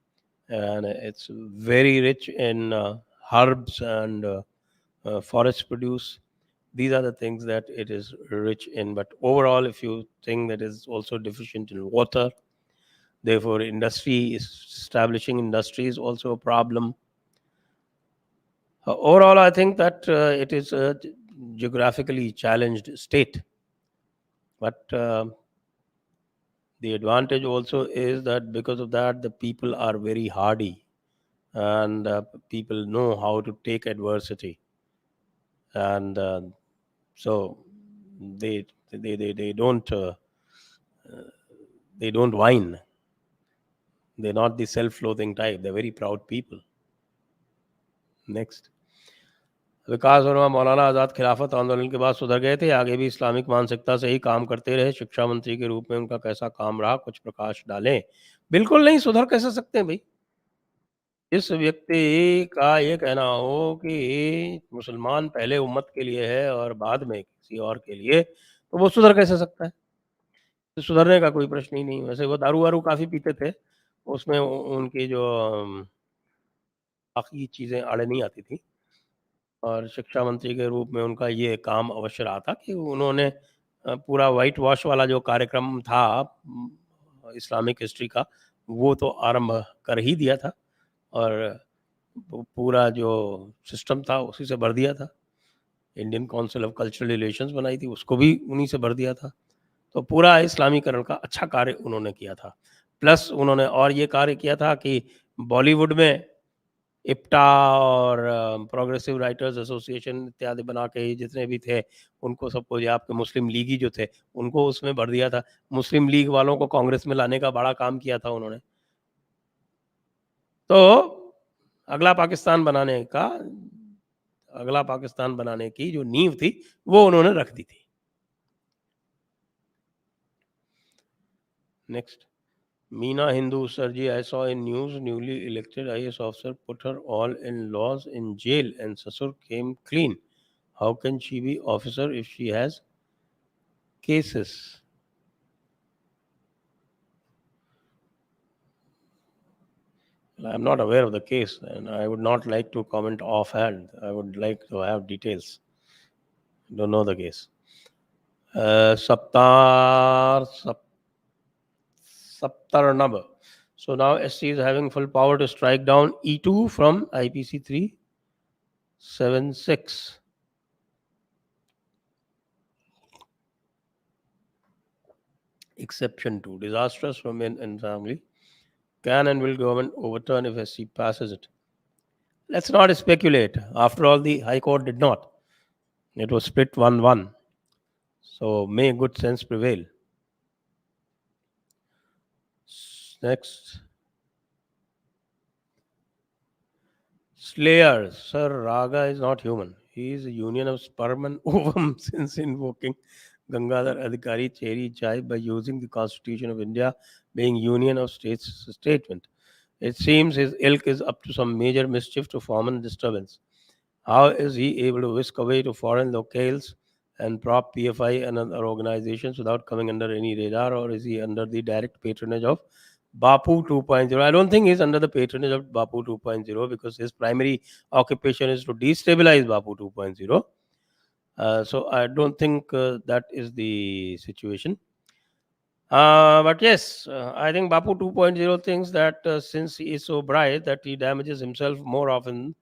and it's very rich in herbs and forest produce. These are the things that it is rich in. But overall, if you think that is also deficient in water, therefore establishing industry is also a problem. Overall, I think that it is a geographically challenged state. But the advantage also is that because of that, the people are very hardy, and people know how to take adversity, and so they don't whine. They're not the self-loathing type. They're very proud people. Next. विकास वर्मा, मौलाना आज़ाद खिलाफत आंदोलन के बाद सुधर गए थे, आगे भी Islamic मानसिकता से ही काम करते रहे, शिक्षा मंत्री के रूप में उनका कैसा काम रहा, कुछ प्रकाश डालें? बिल्कुल नहीं, सुधर कैसे सकते हैं भाई? इस व्यक्ति का ये कहना हो कि मुसलमान पहले उम्मत के लिए है और बाद में किसी और के लिए, तो वो सुधर कैसे सकता है? सुधरने का कोई प्रश्न ही नहीं। वैसे वो दारू-वारू काफ़ी पीते थे, उसमें उनकी जो बाकी चीज़ें आड़े नहीं आती थी। और शिक्षा मंत्री के रूप में उनका ये काम अवश्य रहा था कि उन्होंने पूरा व्हाइट वॉश वाला जो कार्यक्रम था इस्लामिक हिस्ट्री का, वो तो आरंभ कर ही दिया था, और पूरा जो सिस्टम था उसी से भर दिया था। Indian council of cultural relations बनाई थी, उसको भी उन्हीं से भर दिया था। तो पूरा इस्लामीकरण का अच्छा कार्य उन्होंने किया था। प्लस उन्होंने और ये कार्य किया था कि बॉलीवुड में इप्टा और प्रोग्रेसिव राइटर्स एसोसिएशन इत्यादि बना के ही जितने भी थे उनको सबको, ये आपके मुस्लिम लीगी जो थे उनको उसमें भर दिया था। मुस्लिम लीग वालों को कांग्रेस में लाने का बड़ा काम किया था उन्होंने। तो अगला पाकिस्तान बनाने की जो नींव थी वो उन्होंने रख दी थी। Next, Meena Hindu Sarji, I saw in news newly elected IAS officer put her all in laws in jail and Sasur came clean. How can she be officer if she has cases? Well, I'm not aware of the case and I would not like to comment offhand. I would like to have details. Don't know the case. Saptarnab. So now SC is having full power to strike down E2 from IPC 376. Exception 2. Disastrous from men and family. Can and will government overturn if SC passes it? Let's not speculate. After all, the High Court did not. It was split 1-1. So may good sense prevail. Next. Slayer. Sir Raga is not human. He is a union of sperm and ovum since invoking Gangadhar Adhikari Cheri Chai by using the Constitution of India being union of states statement. It seems his ilk is up to some major mischief to form a disturbance. How is he able to whisk away to foreign locales and prop PFI and other organizations without coming under any radar, or is he under the direct patronage of Bapu 2.0? I don't think he's under the patronage of Bapu 2.0 because his primary occupation is to destabilize Bapu 2.0. So I don't think that is the situation. But yes, I think Bapu 2.0 thinks that since he is so bright that he damages himself more often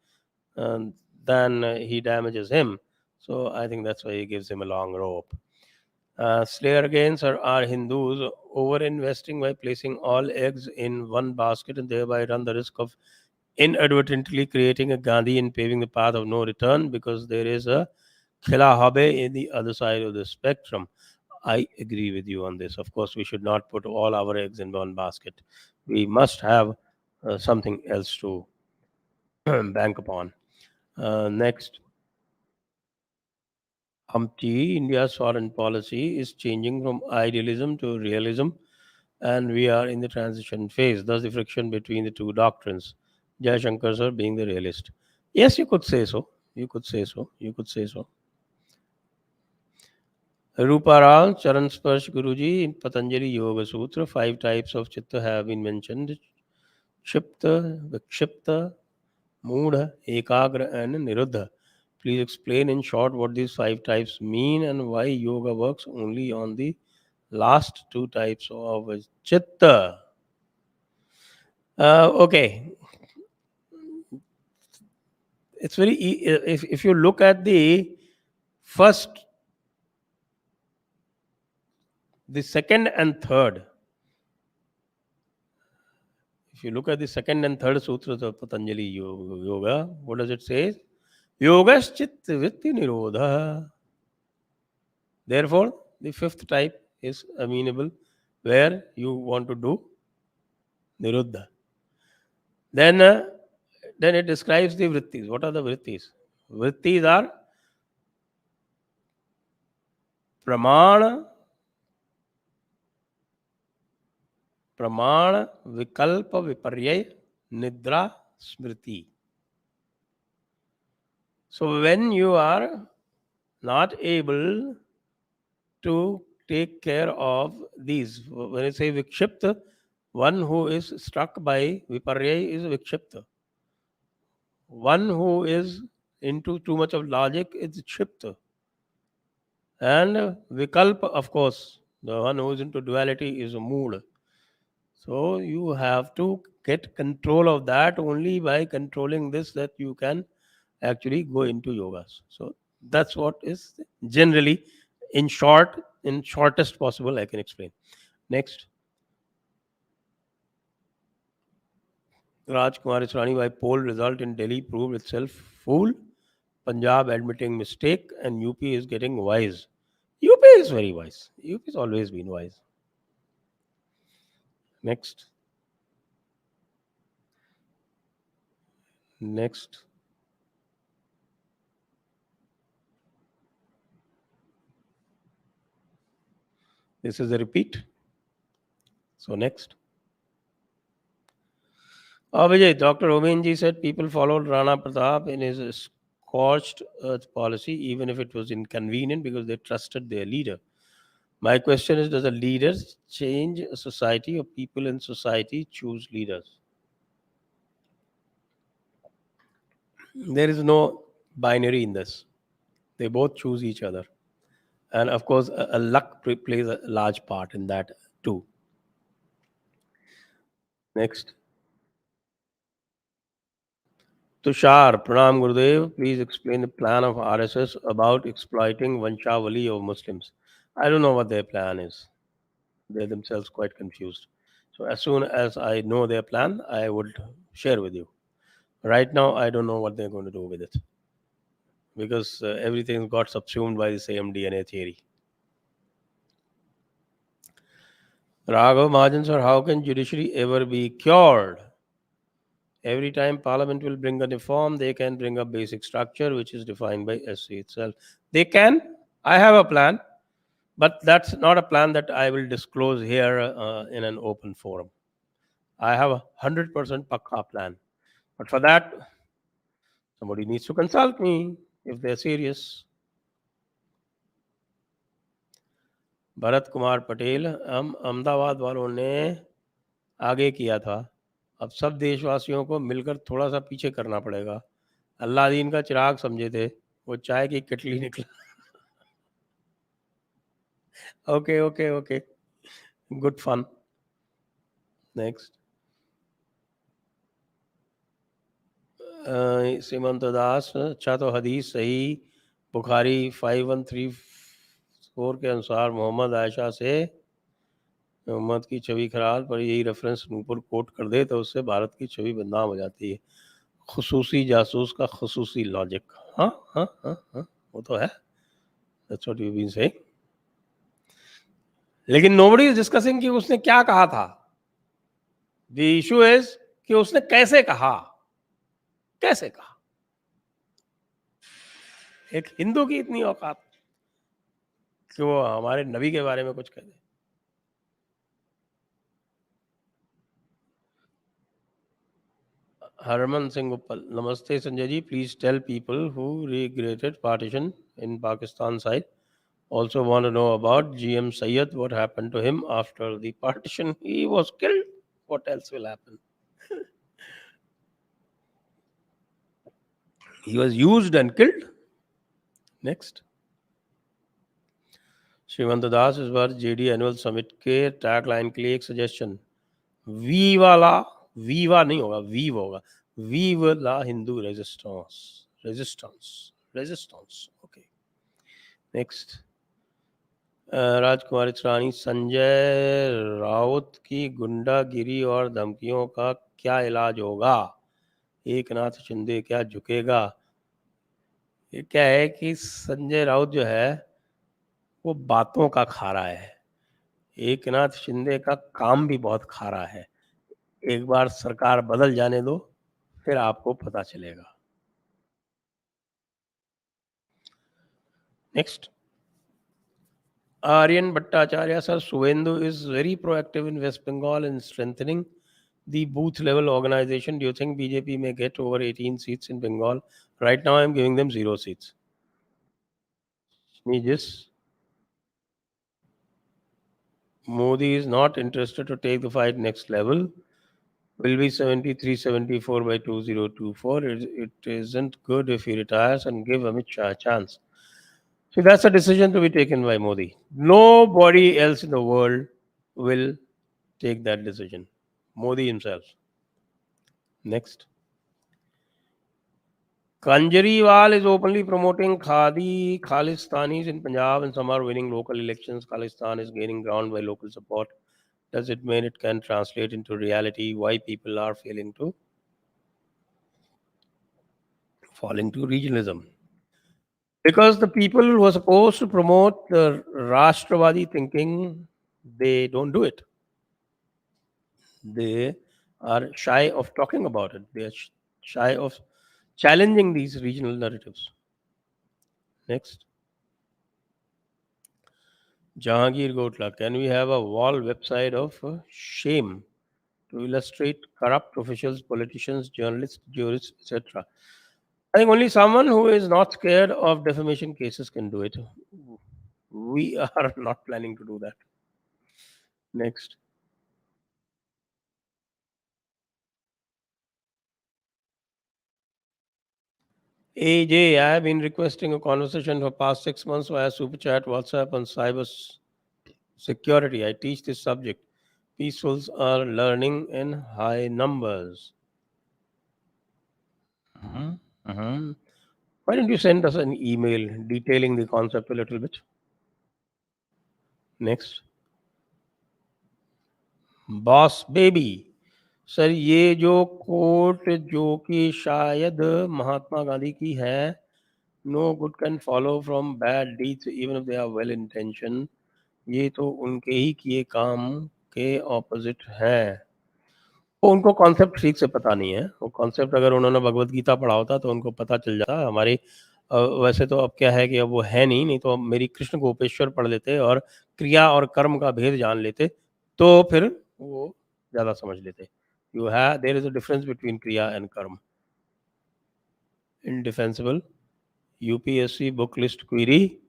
uh, than he damages him. So I think that's why he gives him a long rope. Slayer against are Hindus over investing by placing all eggs in one basket and thereby run the risk of inadvertently creating a Gandhi and paving the path of no return because there is a Khila Habe in the other side of the spectrum. I agree with you on this. Of course, we should not put all our eggs in one basket. We must have something else to bank upon. Next, Humpty, India's foreign policy is changing from idealism to realism, and we are in the transition phase. Thus, the friction between the two doctrines. Jayashankar sir being the realist. Yes, you could say so. You could say so. You could say so. Ruparal, Charan Sparsh Guruji, in Patanjali Yoga Sutra, 5 types of chitta have been mentioned: Kshipta, Vikshipta, Moodha, Ekagra, and Niruddha. Please explain in short what these 5 types mean and why yoga works only on the last 2 types of chitta. Okay, it's very if you look at first, the second and third. If you look at the second and third sutras of Patanjali Yoga, what does it say? Yogaschit vritti nirodha. Therefore, the fifth type is amenable, where you want to do niruddha. Then, then it describes the vrittis. What are the vrittis? Vrittis are pramana, vikalpa, viparyay, nidra, smriti. So when you are not able to take care of these, when I say vikshipta, one who is struck by viparyay is vikshipta. One who is into too much of logic is kshipta. And vikalpa, of course, the one who is into duality is a mood. So you have to get control of that. Only by controlling this that you can actually go into yogas. So that's what is generally in short, in shortest possible I can explain. Next, Rajkumar Israni, why poll result in Delhi proved itself fool. Punjab admitting mistake, and UP is getting wise. UP is very wise. UP has always been wise. Next. Next. This is a repeat. So next. Vijay, Dr. Omenji said people followed Rana Pratap in his scorched earth policy, even if it was inconvenient because they trusted their leader. My question is, does a leader change a society or people in society choose leaders? There is no binary in this. They both choose each other. And of course, a luck plays a large part in that too. Next. Tushar, Pranam Gurudev, please explain the plan of RSS about exploiting Vanshavali of Muslims. I don't know what their plan is. They're themselves quite confused. So as soon as I know their plan, I would share with you. Right now, I don't know what they're going to do with it because everything got subsumed by the same DNA theory. Raghav Mahajan, sir, how can judiciary ever be cured? Every time Parliament will bring a reform, they can bring a basic structure which is defined by SC itself. They can. I have a plan, but that's not a plan that I will disclose here in an open forum. I have a 100% pakka plan. But for that, somebody needs to consult me if they're serious. Bharat Kumar Patel, हम अहमदाबाद वालों ने आगे किया था, अब सब देशवासियों को मिलकर थोड़ा सा पीछे करना पड़ेगा. अल्लादीन का चिराग समझे थे, वो चाय की किटली निकला. Okay. Good fun. Next. सीमंत दास, अच्छा तो हदीस सही बुखारी 5134 के अनुसार मोहम्मद आयशा से मोहम्मद की छवि खराब पर यही रेफरेंस नूपुर कोट कर दे तो उससे भारत की छवि बदनाम हो जाती है. खुसूसी जासूस का खुसूसी लॉजिक. हाँ, वो तो है. That's what you've been saying. लेकिन nobody is discussing कि उसने क्या कहा था. The issue is कि उसने कैसे कहा. एक हिंदू की इतनी औकात कि वो हमारे नबी के बारे में कुछ कह दे. Harman Singh Uppal, Namaste Sanjay ji, please tell people who regretted partition in Pakistan side. Also want to know about GM Sayyid, what happened to him after the partition. He was killed. What else will happen? He was used and killed. Next. श्रीमंत दास, इस बार JD annual summit के tag line के लिए एक suggestion. We वाला, Viva नहीं होगा, weave होगा. We वाला हिंदू रेजिस्टेंस. ओके. नेक्स्ट. राजकुमार इचरानी, संजय राउत की गुंडागिरी और धमकियों का क्या इलाज होगा? एक नाथ शिंदे क्या झुकेगा? ये क्या है कि संजय राउत जो है वो बातों का खारा है. एक नाथ शिंदे का काम भी बहुत खारा है. एक बार सरकार बदल जाने दो, फिर आपको पता चलेगा. Next. Aryan Bhattacharya, sir, Suvendu is very proactive in West Bengal in strengthening the booth level organization. Do you think BJP may get over 18 seats in Bengal? Right now, I'm giving them 0 seats. Nijis, Modi is not interested to take the fight next level. Will be 73-74 by 2024. It isn't good if he retires and give Amit Shah a chance. So that's a decision to be taken by Modi. Nobody else in the world will take that decision. Modi himself. Next. Kanjariwal is openly promoting Khadi Khalistanis in Punjab and some are winning local elections. Khalistan is gaining ground by local support. Does it mean it can translate into reality? Why people are failing to falling to regionalism. Because the people who are supposed to promote the Rashtravadi thinking, they don't do it. They are shy of talking about it. They are shy of challenging these regional narratives. Next, Jahangir Gotla. Can we have a wall website of shame to illustrate corrupt officials, politicians, journalists, jurists, etc.? I think only someone who is not scared of defamation cases can do it. We are not planning to do that. Next. AJ, I have been requesting a conversation for past 6 months via Super Chat, WhatsApp, and cyber security. I teach this subject. Peacefuls are learning in high numbers. Mhm, mhm. Why don't you send us an email detailing the concept a little bit? Next. Boss baby sir ये जो coat जो कि शायद महात्मा गांधी की है no good can follow from bad deeds even if they are well intention ये तो उनके ही किए काम के ऑपोजिट है वो उनको कॉन्सेप्ट ठीक से पता नहीं है वो कॉन्सेप्ट अगर उन्होंने भगवत गीता पढ़ा होता तो उनको पता चल जाता हमारे वैसे तो अब क्या है कि अब वो है नहीं तो मेरी कृष्ण गोपेश्वर पढ़ लेते और क्रिया और कर्म का भेद जान लेते तो फिर वो ज़्यादा समझ लेते you have their is a difference between क्रिया एंड कर्म indefensible UPSC book list query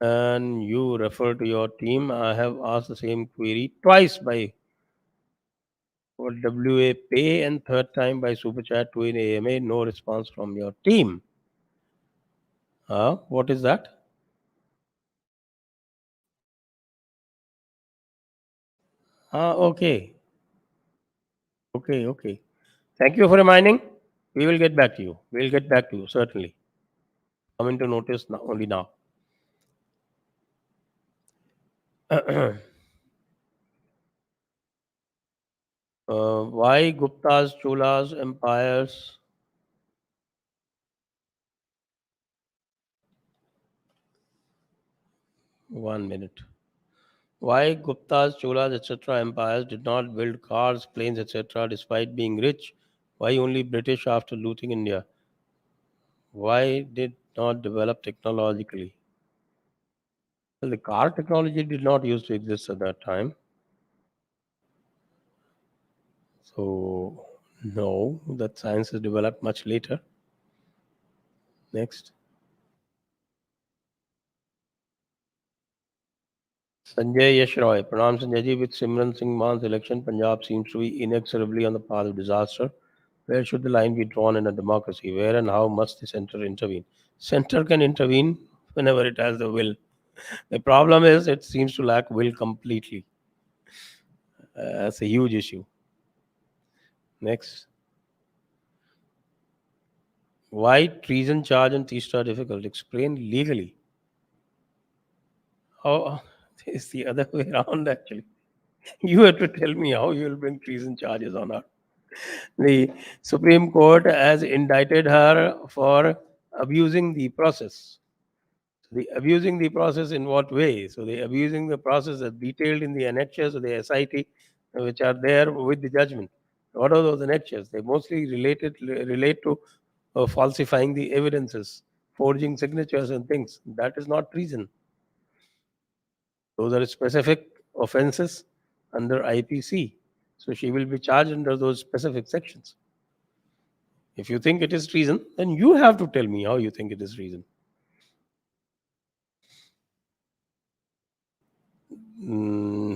and you refer to your team. I have asked the same query twice by for WA Pay and third time by Super Chat to in AMA. No response from your team. What is that? Okay. Okay, okay. Thank you for reminding. We will get back to you. We will get back to you, certainly. Coming to notice now, only now. Why Gupta's, Cholas, empires? 1 minute. Why Guptas, Cholas, etc. empires did not build cars, planes, etc. despite being rich? Why only British after looting India? Why did not develop technologically? Well, the car technology did not used to exist at that time. So, no, that science is developed much later. Next. Sanjay Yash Roy. Pranam Sanjay ji, with Simran Singh Man's election, Punjab seems to be inexorably on the path of disaster. Where should the line be drawn in a democracy? Where and how must the center intervene? Center can intervene whenever it has the will. The problem is it seems to lack will completely. That's a huge issue. Next. Why treason charge and Tista difficult? Explain legally. Oh, it's the other way around actually. You have to tell me how you will bring treason charges on her. The Supreme Court has indicted her for abusing the process. The abusing the process in what way? So the abusing the process as detailed in the annexures of the SIT, which are there with the judgment. What are those annexures? They mostly relate to falsifying the evidences, forging signatures and things. That is not treason. Those are specific offenses under IPC. So she will be charged under those specific sections. If you think it is treason, then you have to tell me how you think it is treason.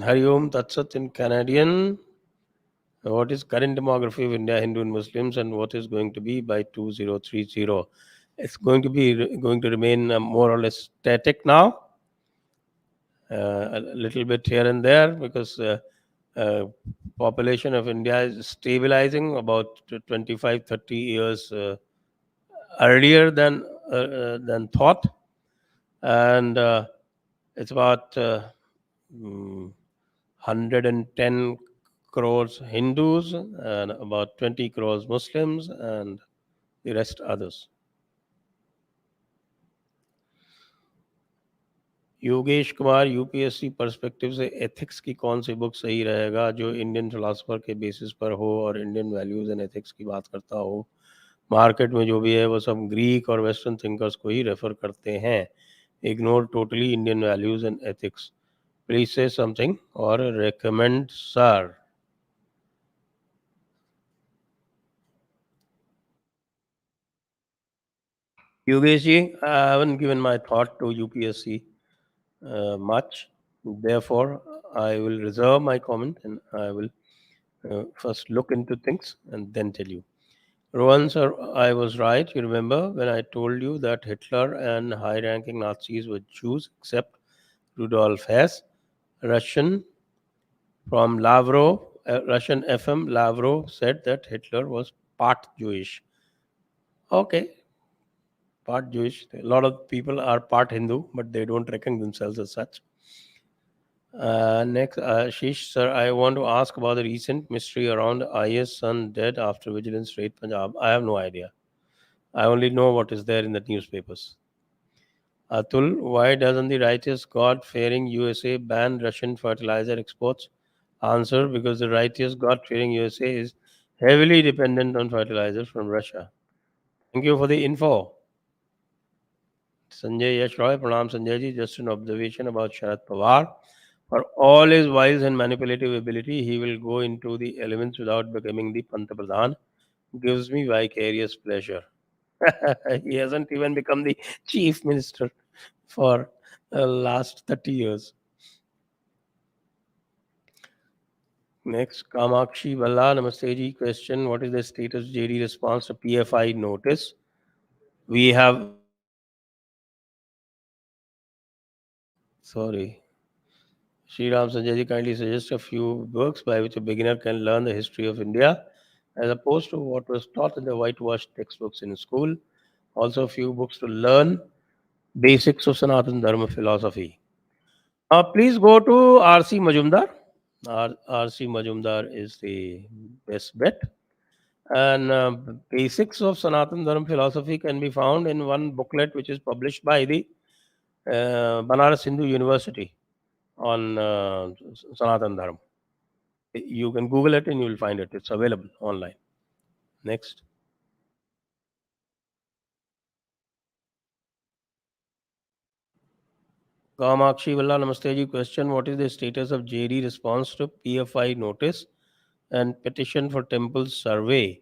Hari Om Tatsat in Canadian. What is current demography of India, Hindu and Muslims, and what is going to be by 2030? It's going to remain more or less static now, a little bit here and there because uh, population of India is stabilizing about 25, 30 years earlier than thought, and it's about 110 crores Hindus and about 20 crores Muslims and the rest others. Yogesh Kumar UPSC perspective से ethics की कौन सी book सही रहेगा जो Indian philosopher के basis पर हो और इंडियन वैल्यूज एंड एथिक्स की बात करता हो. मार्केट में जो भी है वो सब ग्रीक और वेस्टर्न थिंकर्स को ही रेफर करते हैं. Ignore totally Indian values and ethics. Please say something और recommend sir. Yogesh ji, I haven't given my thought to UPSC much. Therefore, I will reserve my comment and I will first look into things and then tell you. Rohan sir, I was right. You remember when I told you that Hitler and high-ranking Nazis were Jews, except Rudolf Hess, Russian from Lavrov, Russian FM Lavrov said that Hitler was part Jewish. Okay, part Jewish. A lot of people are part Hindu, but they don't reckon themselves as such. Next, Ashish sir, I want to ask about the recent mystery around IS son dead after vigilance raid Punjab. I have no idea. I only know what is there in the newspapers. Atul, why doesn't the righteous God-fearing USA ban Russian fertilizer exports? Answer, because the righteous God-fearing USA is heavily dependent on fertilizers from Russia. Thank you for the info. Sanjay Yash Roy, Pranam Sanjay ji, just an observation about Sharad Pawar. For all his wiles and manipulative ability, he will go into the elements without becoming the Pantapradhan. Gives me vicarious pleasure. He hasn't even become the chief minister for the last 30 years. Next, Kamakshi Valla, Namaste ji. Question: what is the status JD response to PFI notice? We have. Sorry. Sri Ram Sanjay ji kindly suggest a few books by which a beginner can learn the history of India as opposed to what was taught in the whitewashed textbooks in school. Also, a few books to learn basics of Sanatan Dharma philosophy. Please go to R.C. Majumdar. R.C. Majumdar is the best bet. And basics of Sanatan Dharma philosophy can be found in one booklet which is published by the Banaras Hindu University on Sanatan Dharma. You can Google it and you will find it. It's available online. Next. Kamakshi Valla, Namaste ji. Question: what is the status of JD response to PFI notice and petition for temple survey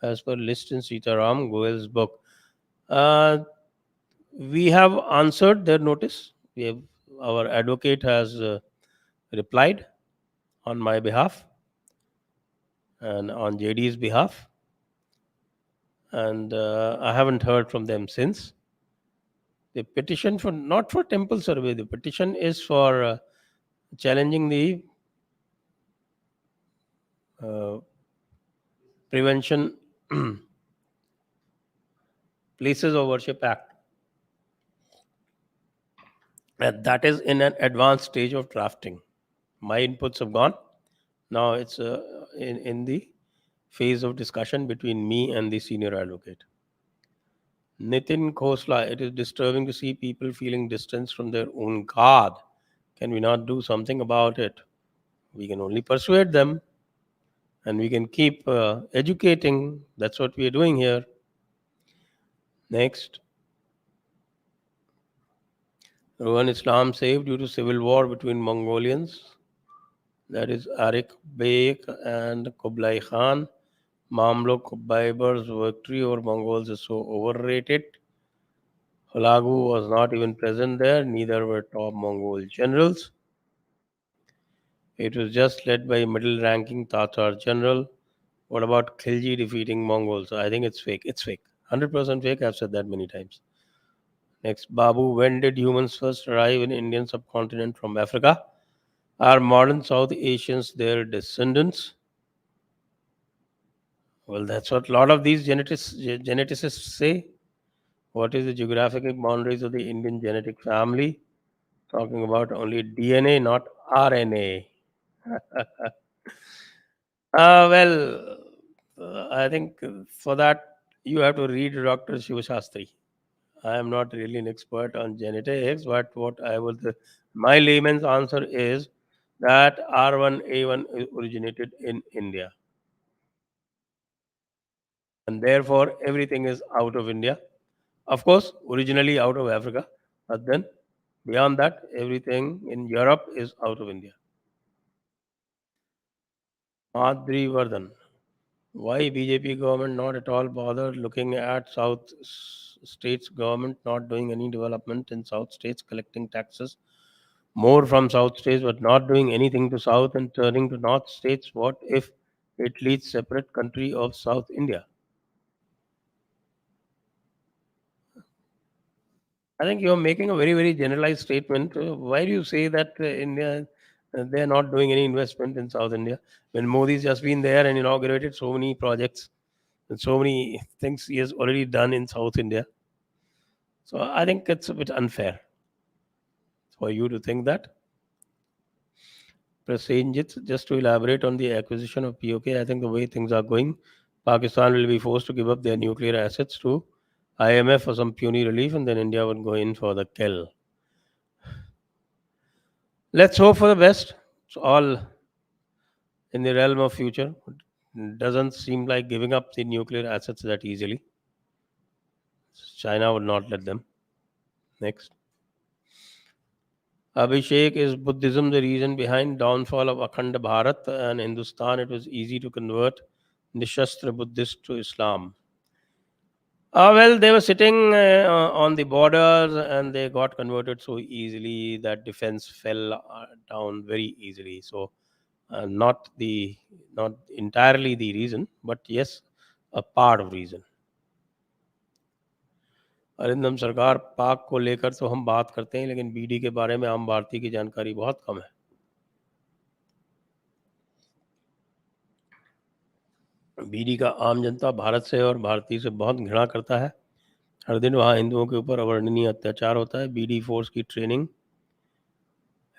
as per list in Sitaram Goel's book? Uh, we have answered their notice. We have, our advocate has replied on my behalf and on JD's behalf, and I haven't heard from them since. The petition for not for temple survey. The petition is for challenging the uh, Prevention Places of Worship Act. And that is in an advanced stage of drafting. My inputs have gone. Now it's in the phase of discussion between me and the senior advocate. Nitin Khosla, it is disturbing to see people feeling distance from their own God. Can we not do something about it? We can only persuade them and we can keep educating. That's what we are doing here. Next, Rohan Islam saved due to civil war between Mongolians. That is Arik Bey and Kublai Khan. Mamluk Babur's victory over Mongols is so overrated. Hulagu was not even present there, neither were top Mongol generals. It was just led by a middle ranking Tatar general. What about Khilji defeating Mongols? I think it's fake. It's fake. 100% fake. I've said that many times. Next, Babu, when did humans first arrive in Indian subcontinent from Africa? Are modern South Asians their descendants? Well, that's what a lot of these geneticists say. What is the geographical boundaries of the Indian genetic family? Talking about only DNA, not RNA. Well, I think for that You have to read Dr. Shiva Shastri. I am not really an expert on genetics, but what I will, my layman's answer is that R1A1 originated in India, and therefore everything is out of India. Of course, originally out of Africa, but then beyond that, everything in Europe is out of India. Madhri Vardhan. Why BJP government not at all bothered looking at South states government not doing any development in South states, collecting taxes more from South states but not doing anything to South and turning to North states? What if it leads separate country of South India? I think you're making a very, very generalized statement. Why do you say that India, they are not doing any investment in South India when Modi's just been there and inaugurated so many projects and so many things he has already done in South India? So I think it's a bit unfair for you to think that. Prasenjit, just to elaborate on the acquisition of POK, I think the way things are going, Pakistan will be forced to give up their nuclear assets to IMF for some puny relief, and then India would go in for the kill. Let's hope for the best. It's all in the realm of future. Doesn't seem like giving up the nuclear assets that easily. China would not let them. Next. Abhishek, is Buddhism the reason behind downfall of Akhand Bharat and Hindustan? It was easy to convert Nishastra Buddhists to Islam. Well, they were sitting on the borders and they got converted so easily that defense fell down very easily. So, not the not entirely the reason, but yes, a part of reason. Arindam सरकार पाक को लेकर तो हम बात करते हैं लेकिन बीडी के बारे में आम भारतीय की जानकारी बहुत कम है. बीडी का आम जनता भारत से और भारतीय से बहुत घृणा करता है. हर दिन वहाँ हिंदुओं के ऊपर अवर्णनीय अत्याचार होता है. बीडी फोर्स की ट्रेनिंग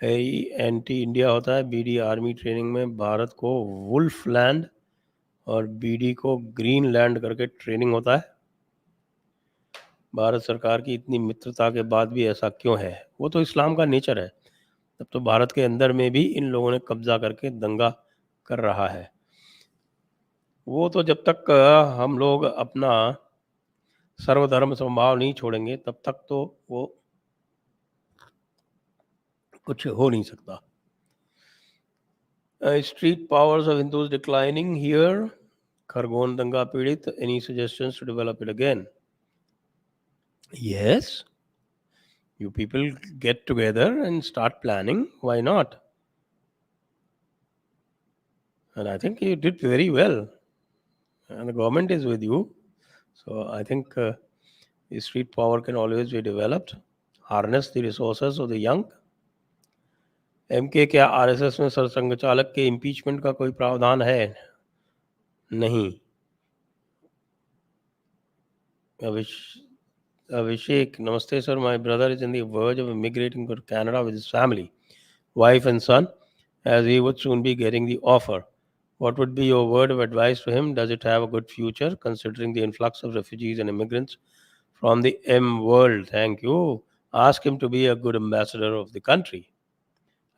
है ही एंटी इंडिया होता है. बीडी आर्मी ट्रेनिंग में भारत को वुल्फ लैंड और बीडी को ग्रीन लैंड करके ट्रेनिंग होता है. भारत सरकार की इतनी मित्रता के बाद भी ऐसा क्यों है? वो तो इस्लाम का नेचर है. तब तो भारत के अंदर में भी इन लोगों ने कब्जा करके दंगा कर रहा है. वो तो जब तक हम लोग अपना सर्वधर्म समभाव नहीं छोड़ेंगे तब तक तो वो कुछ हो नहीं सकता. Street powers of Hindus declining here. Khargon Danga Pidit. Any suggestions to develop it again? Yes. You people get together and start planning. Why not? And I think you did very well. And the government is with you. So I think the street power can always be developed. Harness the resources of the young. MK, क्या RSS में सरसंघ चालक के impeachment का कोई प्रावधान है? नहीं. Abhishek, namaste sir. My brother is in the verge of immigrating to Canada with his family, wife and son, as he would soon be getting the offer. What would be your word of advice to him? Does it have a good future considering the influx of refugees and immigrants from the M world? Thank you. Ask him to be a good ambassador of the country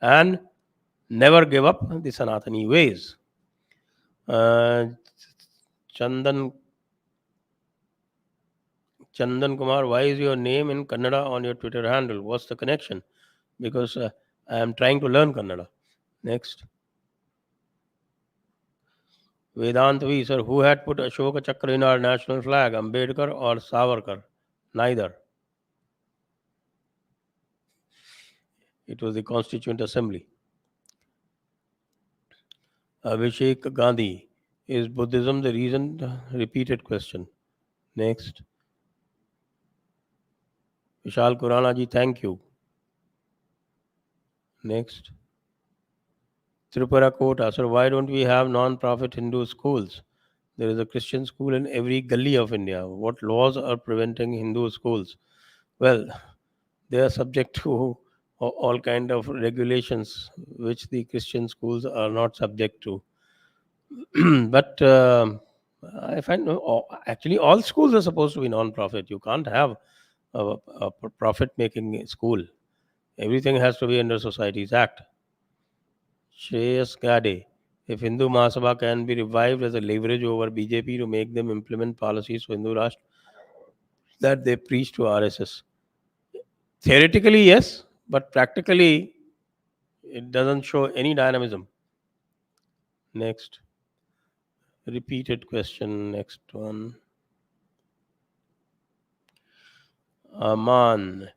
and never give up the Sanatani ways. Chandan Chandan Kumar, why is your name in Kannada on your Twitter handle? What's the connection? Because I am trying to learn Kannada. Next. Vedant V, sir, who had put Ashoka Chakra in our national flag, Ambedkar or Savarkar? Neither. It was the Constituent Assembly. Abhishek Gandhi, is Buddhism the reason? Repeated question. Next. Vishal Kurana ji, thank you. Next. Tripura Kota, sir, why don't we have non-profit Hindu schools? There is a Christian school in every gully of India. What laws are preventing Hindu schools? Well, they are subject to all kind of regulations, which the Christian schools are not subject to. But I find actually all schools are supposed to be non-profit. You can't have a profit-making school. Everything has to be under Societies Act. Shreyas Gade. If Hindu Mahasabha can be revived as a leverage over BJP to make them implement policies for Hindu Rashtra that they preach to RSS. Theoretically, yes, but practically, it doesn't show any dynamism. Next. Repeated question. Next one. Aman.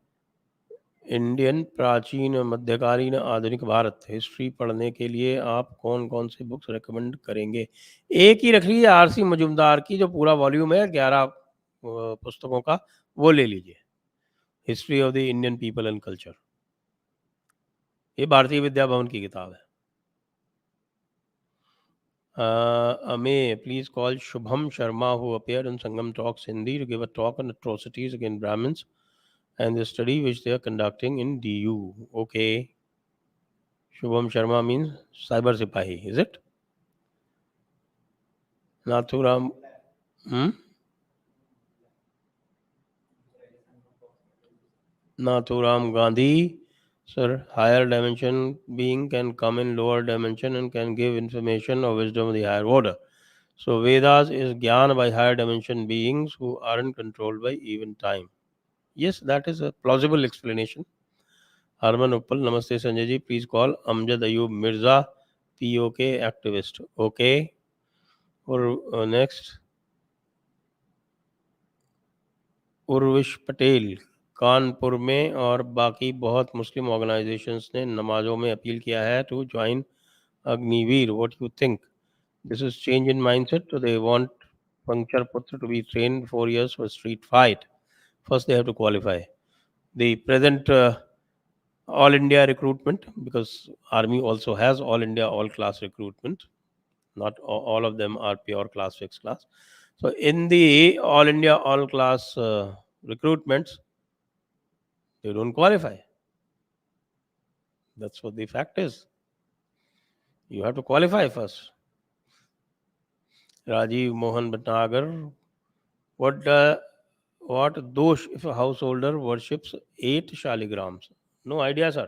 Indian प्राचीन मध्यकालीन आधुनिक Bharat history पढ़ने के लिए आप कौन कौन से बुक्स रेकमेंड करेंगे? एक ही रख लीजिए, आरसी मजुमदार की जो पूरा वॉल्यूम है 11 पुस्तकों का, वो ले लीजिए, history of the Indian people and culture. ये भारतीय विद्या भवन की किताब है। May please call Shubham Sharma, who appeared on Sangam Talks Hindi, to give a talk on atrocities against Brahmins and the study which they are conducting in DU. Okay. Shubham Sharma means cyber sipahi, is it? Nathuram. Hmm? Nathuram Gandhi. Sir, higher dimension being can come in lower dimension and can give information or wisdom of the higher order. So Vedas is Gyan by higher dimension beings who aren't controlled by even time. Yes, that is a plausible explanation. Harman Uppal, Namaste Sanjay ji. Please call Amjad Ayub Mirza, POK activist. Okay. Or next, Urvish Patel. Kanpur में और बाकी बहुत मुस्लिम organisations ने नमाजों में appeal किया है to join Agniveer. What you think? This is change in mindset. तो they want puncture पुत्र to be trained 4 years for street fight. First they have to qualify. The present all India recruitment, because army also has all India all class recruitment. Not all of them are pure class fixed class. So in the all India all class recruitments, they don't qualify. That's what the fact is. You have to qualify first. Rajiv Mohan Bhatnagar. What what dosh if a householder worships 8 shaligrams? No idea, sir.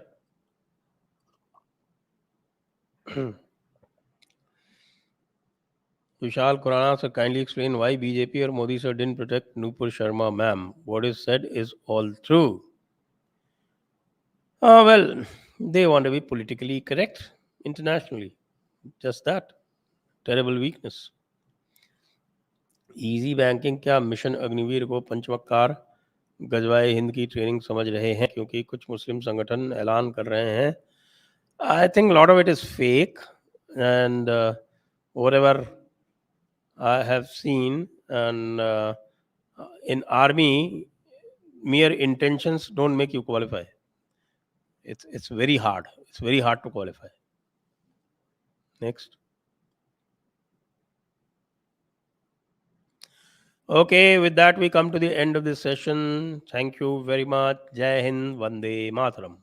Vishal Khurana sir, kindly explain why BJP or Modi sir didn't protect Nupur Sharma ma'am. What is said is all true. Well, they want to be politically correct internationally. Just that. Terrible weakness. Easy banking क्या mission Agniveer को पंचमक्कार गजवाए हिंद की training समझ रहे हैं? क्योंकि कुछ मुस्लिम संगठन ऐलान कर रहे हैं. I think lot of it is fake and whatever I have seen and in army, mere intentions don't make you qualify. It's very hard. It's very hard to qualify. Next. Okay, with that we come to the end of this session. Thank you very much. Jai Hind, Vande Mataram.